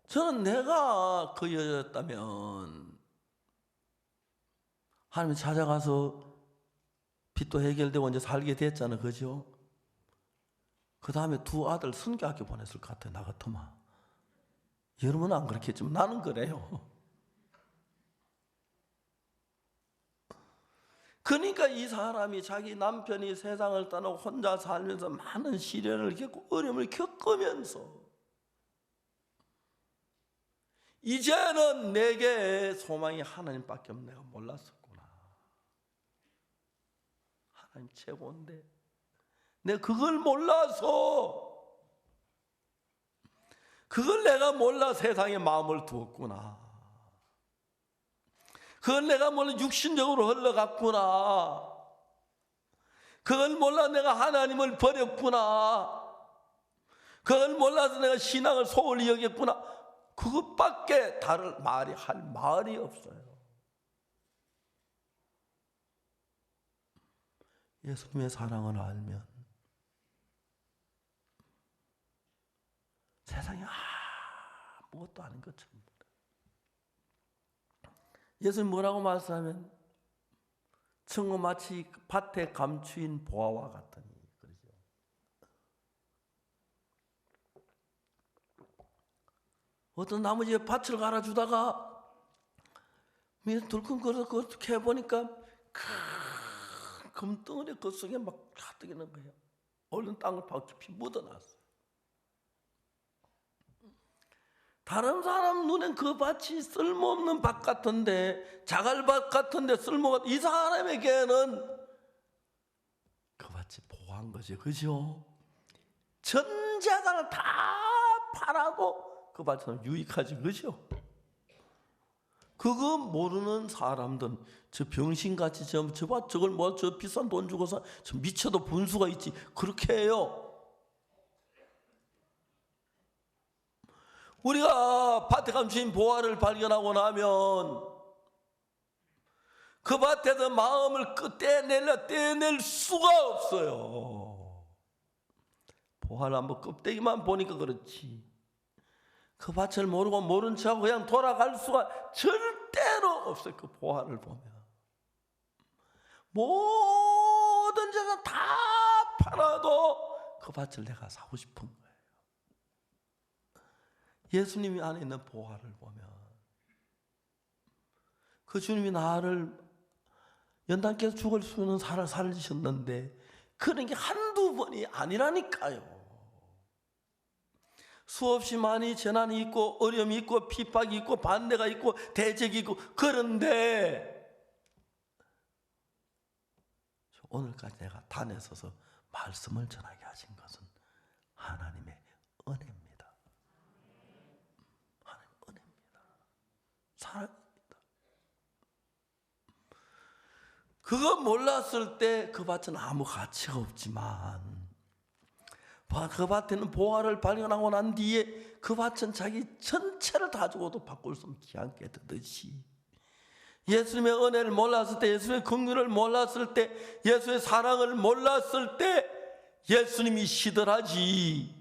저는 내가 그 여자였다면 하나님 찾아가서 빚도 해결되고 이제 살게 됐잖아, 그죠? 그 다음에 두 아들 선교학교 보냈을 것 같아, 나 같으면. 여러분은 안 그렇겠지만 나는 그래요. 그러니까 이 사람이 자기 남편이 세상을 떠나고 혼자 살면서 많은 시련을 겪고 어려움을 겪으면서 이제는 내게 소망이 하나님밖에 없는 내가 몰랐었구나. 하나님 최고인데 내가 그걸 몰라서 그걸 내가 몰라 세상에 마음을 두었구나. 그걸 내가 몰라 육신적으로 흘러갔구나. 그걸 몰라 내가 하나님을 버렸구나. 그걸 몰라서 내가 신앙을 소홀히 여겼구나. 그것밖에 다른 말이 할 말이 없어요. 예수님의 사랑을 알면 세상에 아무것도 아닌 것처럼. 예수님 뭐라고 말씀하면 청어 마치 밭에 감추인 보화와 같으니 그러죠. 어떤 나무집에 밭을 갈아주다가 들컹거려서 그렇게 해보니까 큰 금덩어리 그 속에 막 가득 있는 거예요. 얼른 땅을 파고 깊이 묻어놨어요. 다른 사람 눈엔 그 밭이 쓸모없는 밭 같은데, 자갈밭 같은데 쓸모가, 이 사람에게는 그 밭이 보한 거죠. 그죠? 전 재산을 다 팔아도 그 밭은 유익하지. 그죠? 그거 모르는 사람들은 저 병신같이 저 밭 저걸 뭐 저 비싼 돈 주고서 저 미쳐도 분수가 있지. 그렇게 해요. 우리가 밭에 감추인 보화를 발견하고 나면 그 밭에서 마음을 떼낼 수가 없어요. 보화를 한번 껍데기만 보니까 그렇지. 그 밭을 모르고 모른 척하고 그냥 돌아갈 수가 절대로 없어요. 그 보화를 보면 모든 재산 다 팔아도 그 밭을 내가 사고 싶은 거예요. 예수님이 안에 있는 보화를 보면 그 주님이 나를 연단께서 죽을 수 있는 살을 살리셨는데 그런 게 한두 번이 아니라니까요. 수없이 많이 재난이 있고 어려움이 있고 핍박이 있고 반대가 있고 대적이 있고 그런데 오늘까지 내가 단에 서서 말씀을 전하게 하신 것은 하나님의 은혜입니다. 하나님의 은혜입니다. 사랑입니다. 그거 몰랐을 때 그 밭은 아무 가치가 없지만 그 밭에는 보화를 발견하고 난 뒤에 그 밭은 자기 전체를 다 주고도 바꿀 수 없는 귀한 깨뜨듯이 예수님의 은혜를 몰랐을 때, 예수님의 긍휼을 몰랐을 때, 예수의 사랑을 몰랐을 때 예수님이 시들하지.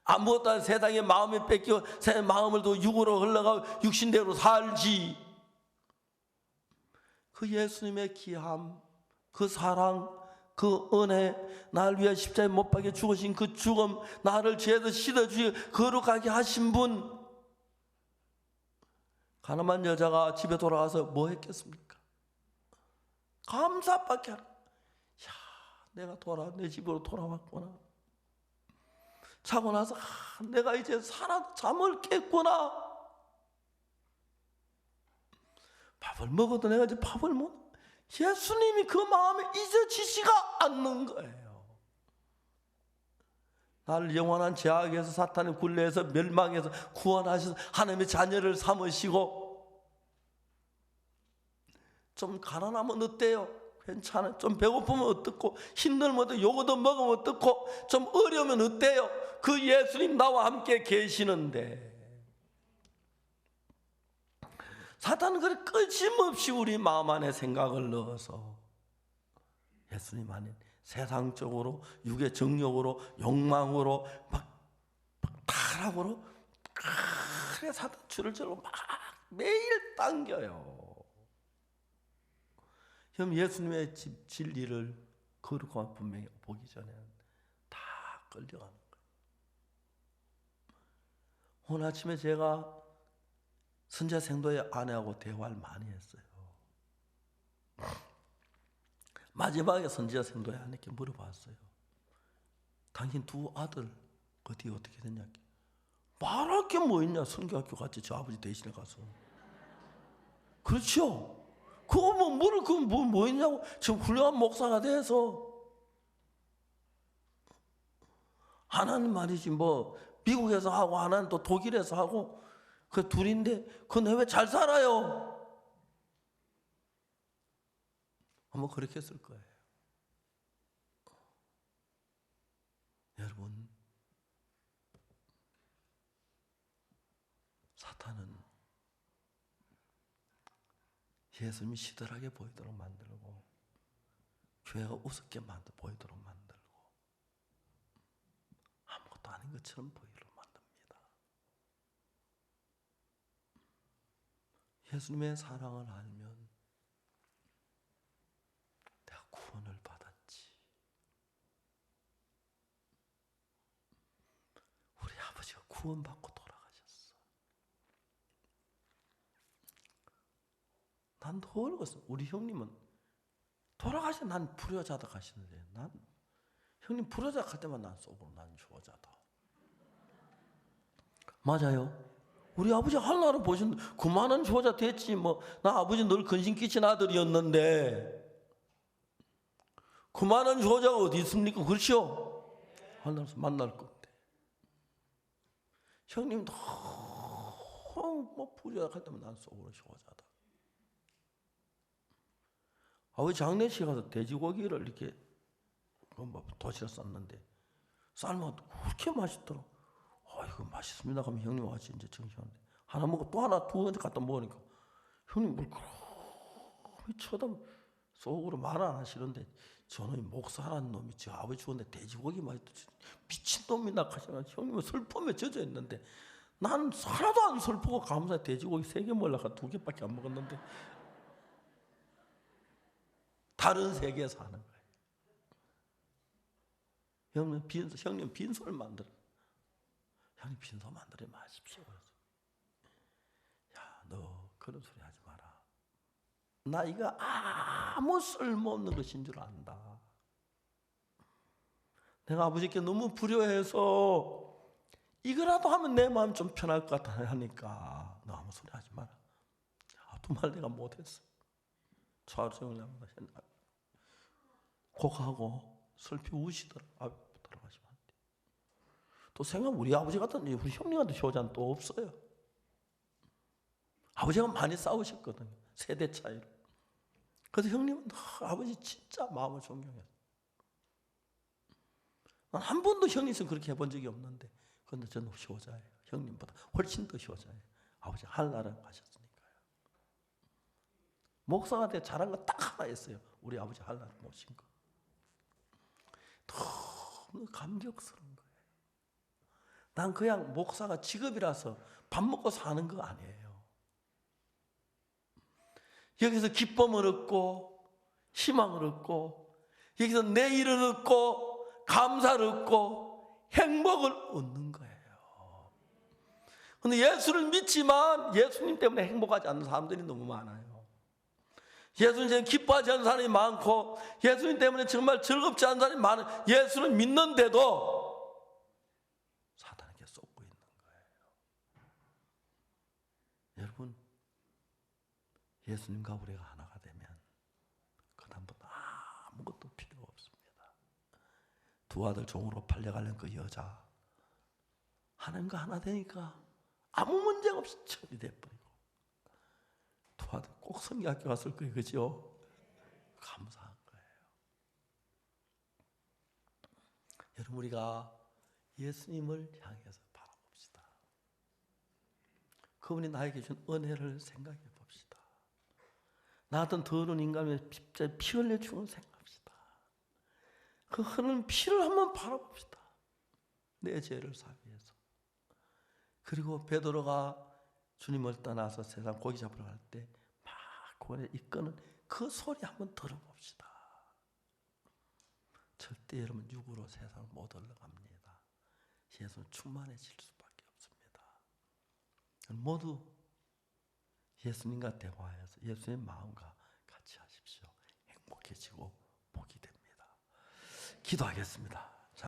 아무것도 안 세상의 마음이 뺏겨 세상의 마음을 또 육으로 흘러가고 육신대로 살지. 그 예수님의 귀함, 그 사랑, 그 은혜, 나를 위해 십자가에 못 박혀 죽으신 그 죽음, 나를 죄에서 씻어주시고 거룩하게 하신 분, 가늠한 여자가 집에 돌아가서 뭐 했겠습니까? 감사밖에 안. 야, 내가 내 집으로 돌아왔구나. 자고 나서 내가 이제 잠을 깼구나. 밥을 먹어도 내가 이제 밥을 못. 예수님이 그 마음에 잊어지지가 않는 거예요. 나를 영원한 죄악에서 사탄의 굴레에서 멸망에서 구원하셔서 하나님의 자녀를 삼으시고, 좀 가난하면 어때요? 괜찮아요. 좀 배고프면 어떻고, 힘들면 요거도 먹으면 어떻고, 좀 어려우면 어때요? 그 예수님 나와 함께 계시는데 사탄은 그래 끊임없이 우리 마음 안에 생각을 넣어서 예수님 안에 세상적으로, 육의 정욕으로, 욕망으로, 막 타락으로, 그래 사탄 줄을 절로 막 매일 당겨요. 그럼 예수님의 진리를 거룩한 분명히 보기 전에는 다 끌려가는 거예요. 오늘 아침에 제가 선지자 생도의 아내하고 대화를 많이 했어요. 마지막에 선지자 생도의 아내께 물어봤어요. 당신 두 아들 어떻게 됐냐? 말할 게 뭐 있냐? 선교학교 갔지, 저 아버지 대신에 가서. 그렇죠? 그거 뭐 있냐고. 지금 훌륭한 목사가 돼서. 하나는 말이지, 뭐, 미국에서 하고, 하나는 또 독일에서 하고, 그 둘인데, 그건 왜 잘 살아요? 아마 그렇게 했을 거예요. 여러분, 사탄은 예수님이 시들하게 보이도록 만들고, 교회가 우습게 보이도록 만들고, 아무것도 아닌 것처럼 보이도록 만듭니다. 예수님의 사랑을 알면 내가 구원을 받았지. 우리 아버지가 구원받고 돌아가셨어. 난 모르겠어. 우리 형님은 돌아가신 난 불효자다 가시는데, 난 형님 불효자 갈 때만 난 속으로 난 효자다. 맞아요. 우리 아버지 하늘나라 보신 그만한 효자 됐지 뭐. 나 아버지 늘 근심 끼친 아들이었는데 그만한 효자가 어디 있습니까? 그렇죠? 하늘나라에서 만날 건데. 형님 너무 불효자 갈 때만 난 속으로 효자다. 아버지 장례식에 가서 돼지고기를 이렇게 도시락 쌌는데 삶아도 그렇게 맛있더라. 이거 맛있습니다. 그러면 형님 같이 이제 정신하는데 하나 먹고 또 하나 두 번째 갖다 먹으니까 형님 뭘 그렇게 속으로 말 안 하시는데 저놈이 목사라는 놈이 저 아버지 죽었는데 돼지고기 맛있다. 미친놈이나 하시나. 형님은 슬픔에 젖어 있는데 난 하나도 안 슬프고 감사해. 돼지고기 3개 먹으려고 2개밖에 안 먹었는데 다른 세계에서 하는 거예요. 형님 빈소를 만들어. 형님 빈소 만들어 마십시오. 야, 너 그런 소리 하지 마라. 나 이거 아무 쓸모없는 것인 줄 안다. 내가 아버지께 너무 불효해서 이거라도 하면 내 마음 좀 편할 것 같아 하니까 너 아무 소리 하지 마라. 두 말 내가 못했어. 초하루 종일 곡하고 슬피 우시더라. 돌아가시면 안 돼. 또 생각하면 우리 아버지 같은 우리 형님한테 효자는 또 없어요. 아버지가 많이 싸우셨거든요. 세대 차이로. 그래서 형님은 아버지 진짜 마음을 존경했어요. 난 한 번도 형님처럼 그렇게 해본 적이 없는데, 그런데 저는 효자예요. 형님보다 훨씬 더 효자예요. 아버지 한나라 가셨으니까요. 목사가 돼 잘한 거 딱 하나 있어요. 우리 아버지 한나라 모신 거. 너무 감격스러운 거예요. 난 그냥 목사가 직업이라서 밥 먹고 사는 거 아니에요. 여기서 기쁨을 얻고 희망을 얻고 여기서 내일을 얻고 감사를 얻고 행복을 얻는 거예요. 그런데 예수를 믿지만 예수님 때문에 행복하지 않는 사람들이 너무 많아요. 예수님 때문에 기뻐하지 않는 사람이 많고 예수님 때문에 정말 즐겁지 않은 사람이 많아요. 예수를 믿는데도 사탄에게 쏟고 있는 거예요. 여러분, 예수님과 우리가 하나가 되면 그 다음부터 아무것도 필요 없습니다. 두 아들 종으로 팔려가려는 그 여자, 하나님과 하나 되니까 아무 문제 없이 처리돼버리고, 두 아들 꼭 성경학교 갔을 거예요. 그죠? 감사한 거예요. 여러분, 우리가 예수님을 향해서 바라봅시다. 그분이 나에게 준 은혜를 생각해 봅시다. 나 같은 더러운 인간의 피 흘려 죽은 생각합시다. 그 흐르는 피를 한번 바라봅시다. 내 죄를 사기 위해서. 그리고 베드로가 주님을 떠나서 세상 고기 잡으러 갈 때 막 고개 이끄는 그 소리 한번 들어봅시다. 절대 여러분 육으로 세상을 못 올라갑니다. 예수는 충만해질 수밖에 없습니다. 모두 예수님과 대화해서 예수님의 마음과 같이 하십시오. 행복해지고 복이 됩니다. 기도하겠습니다. 자.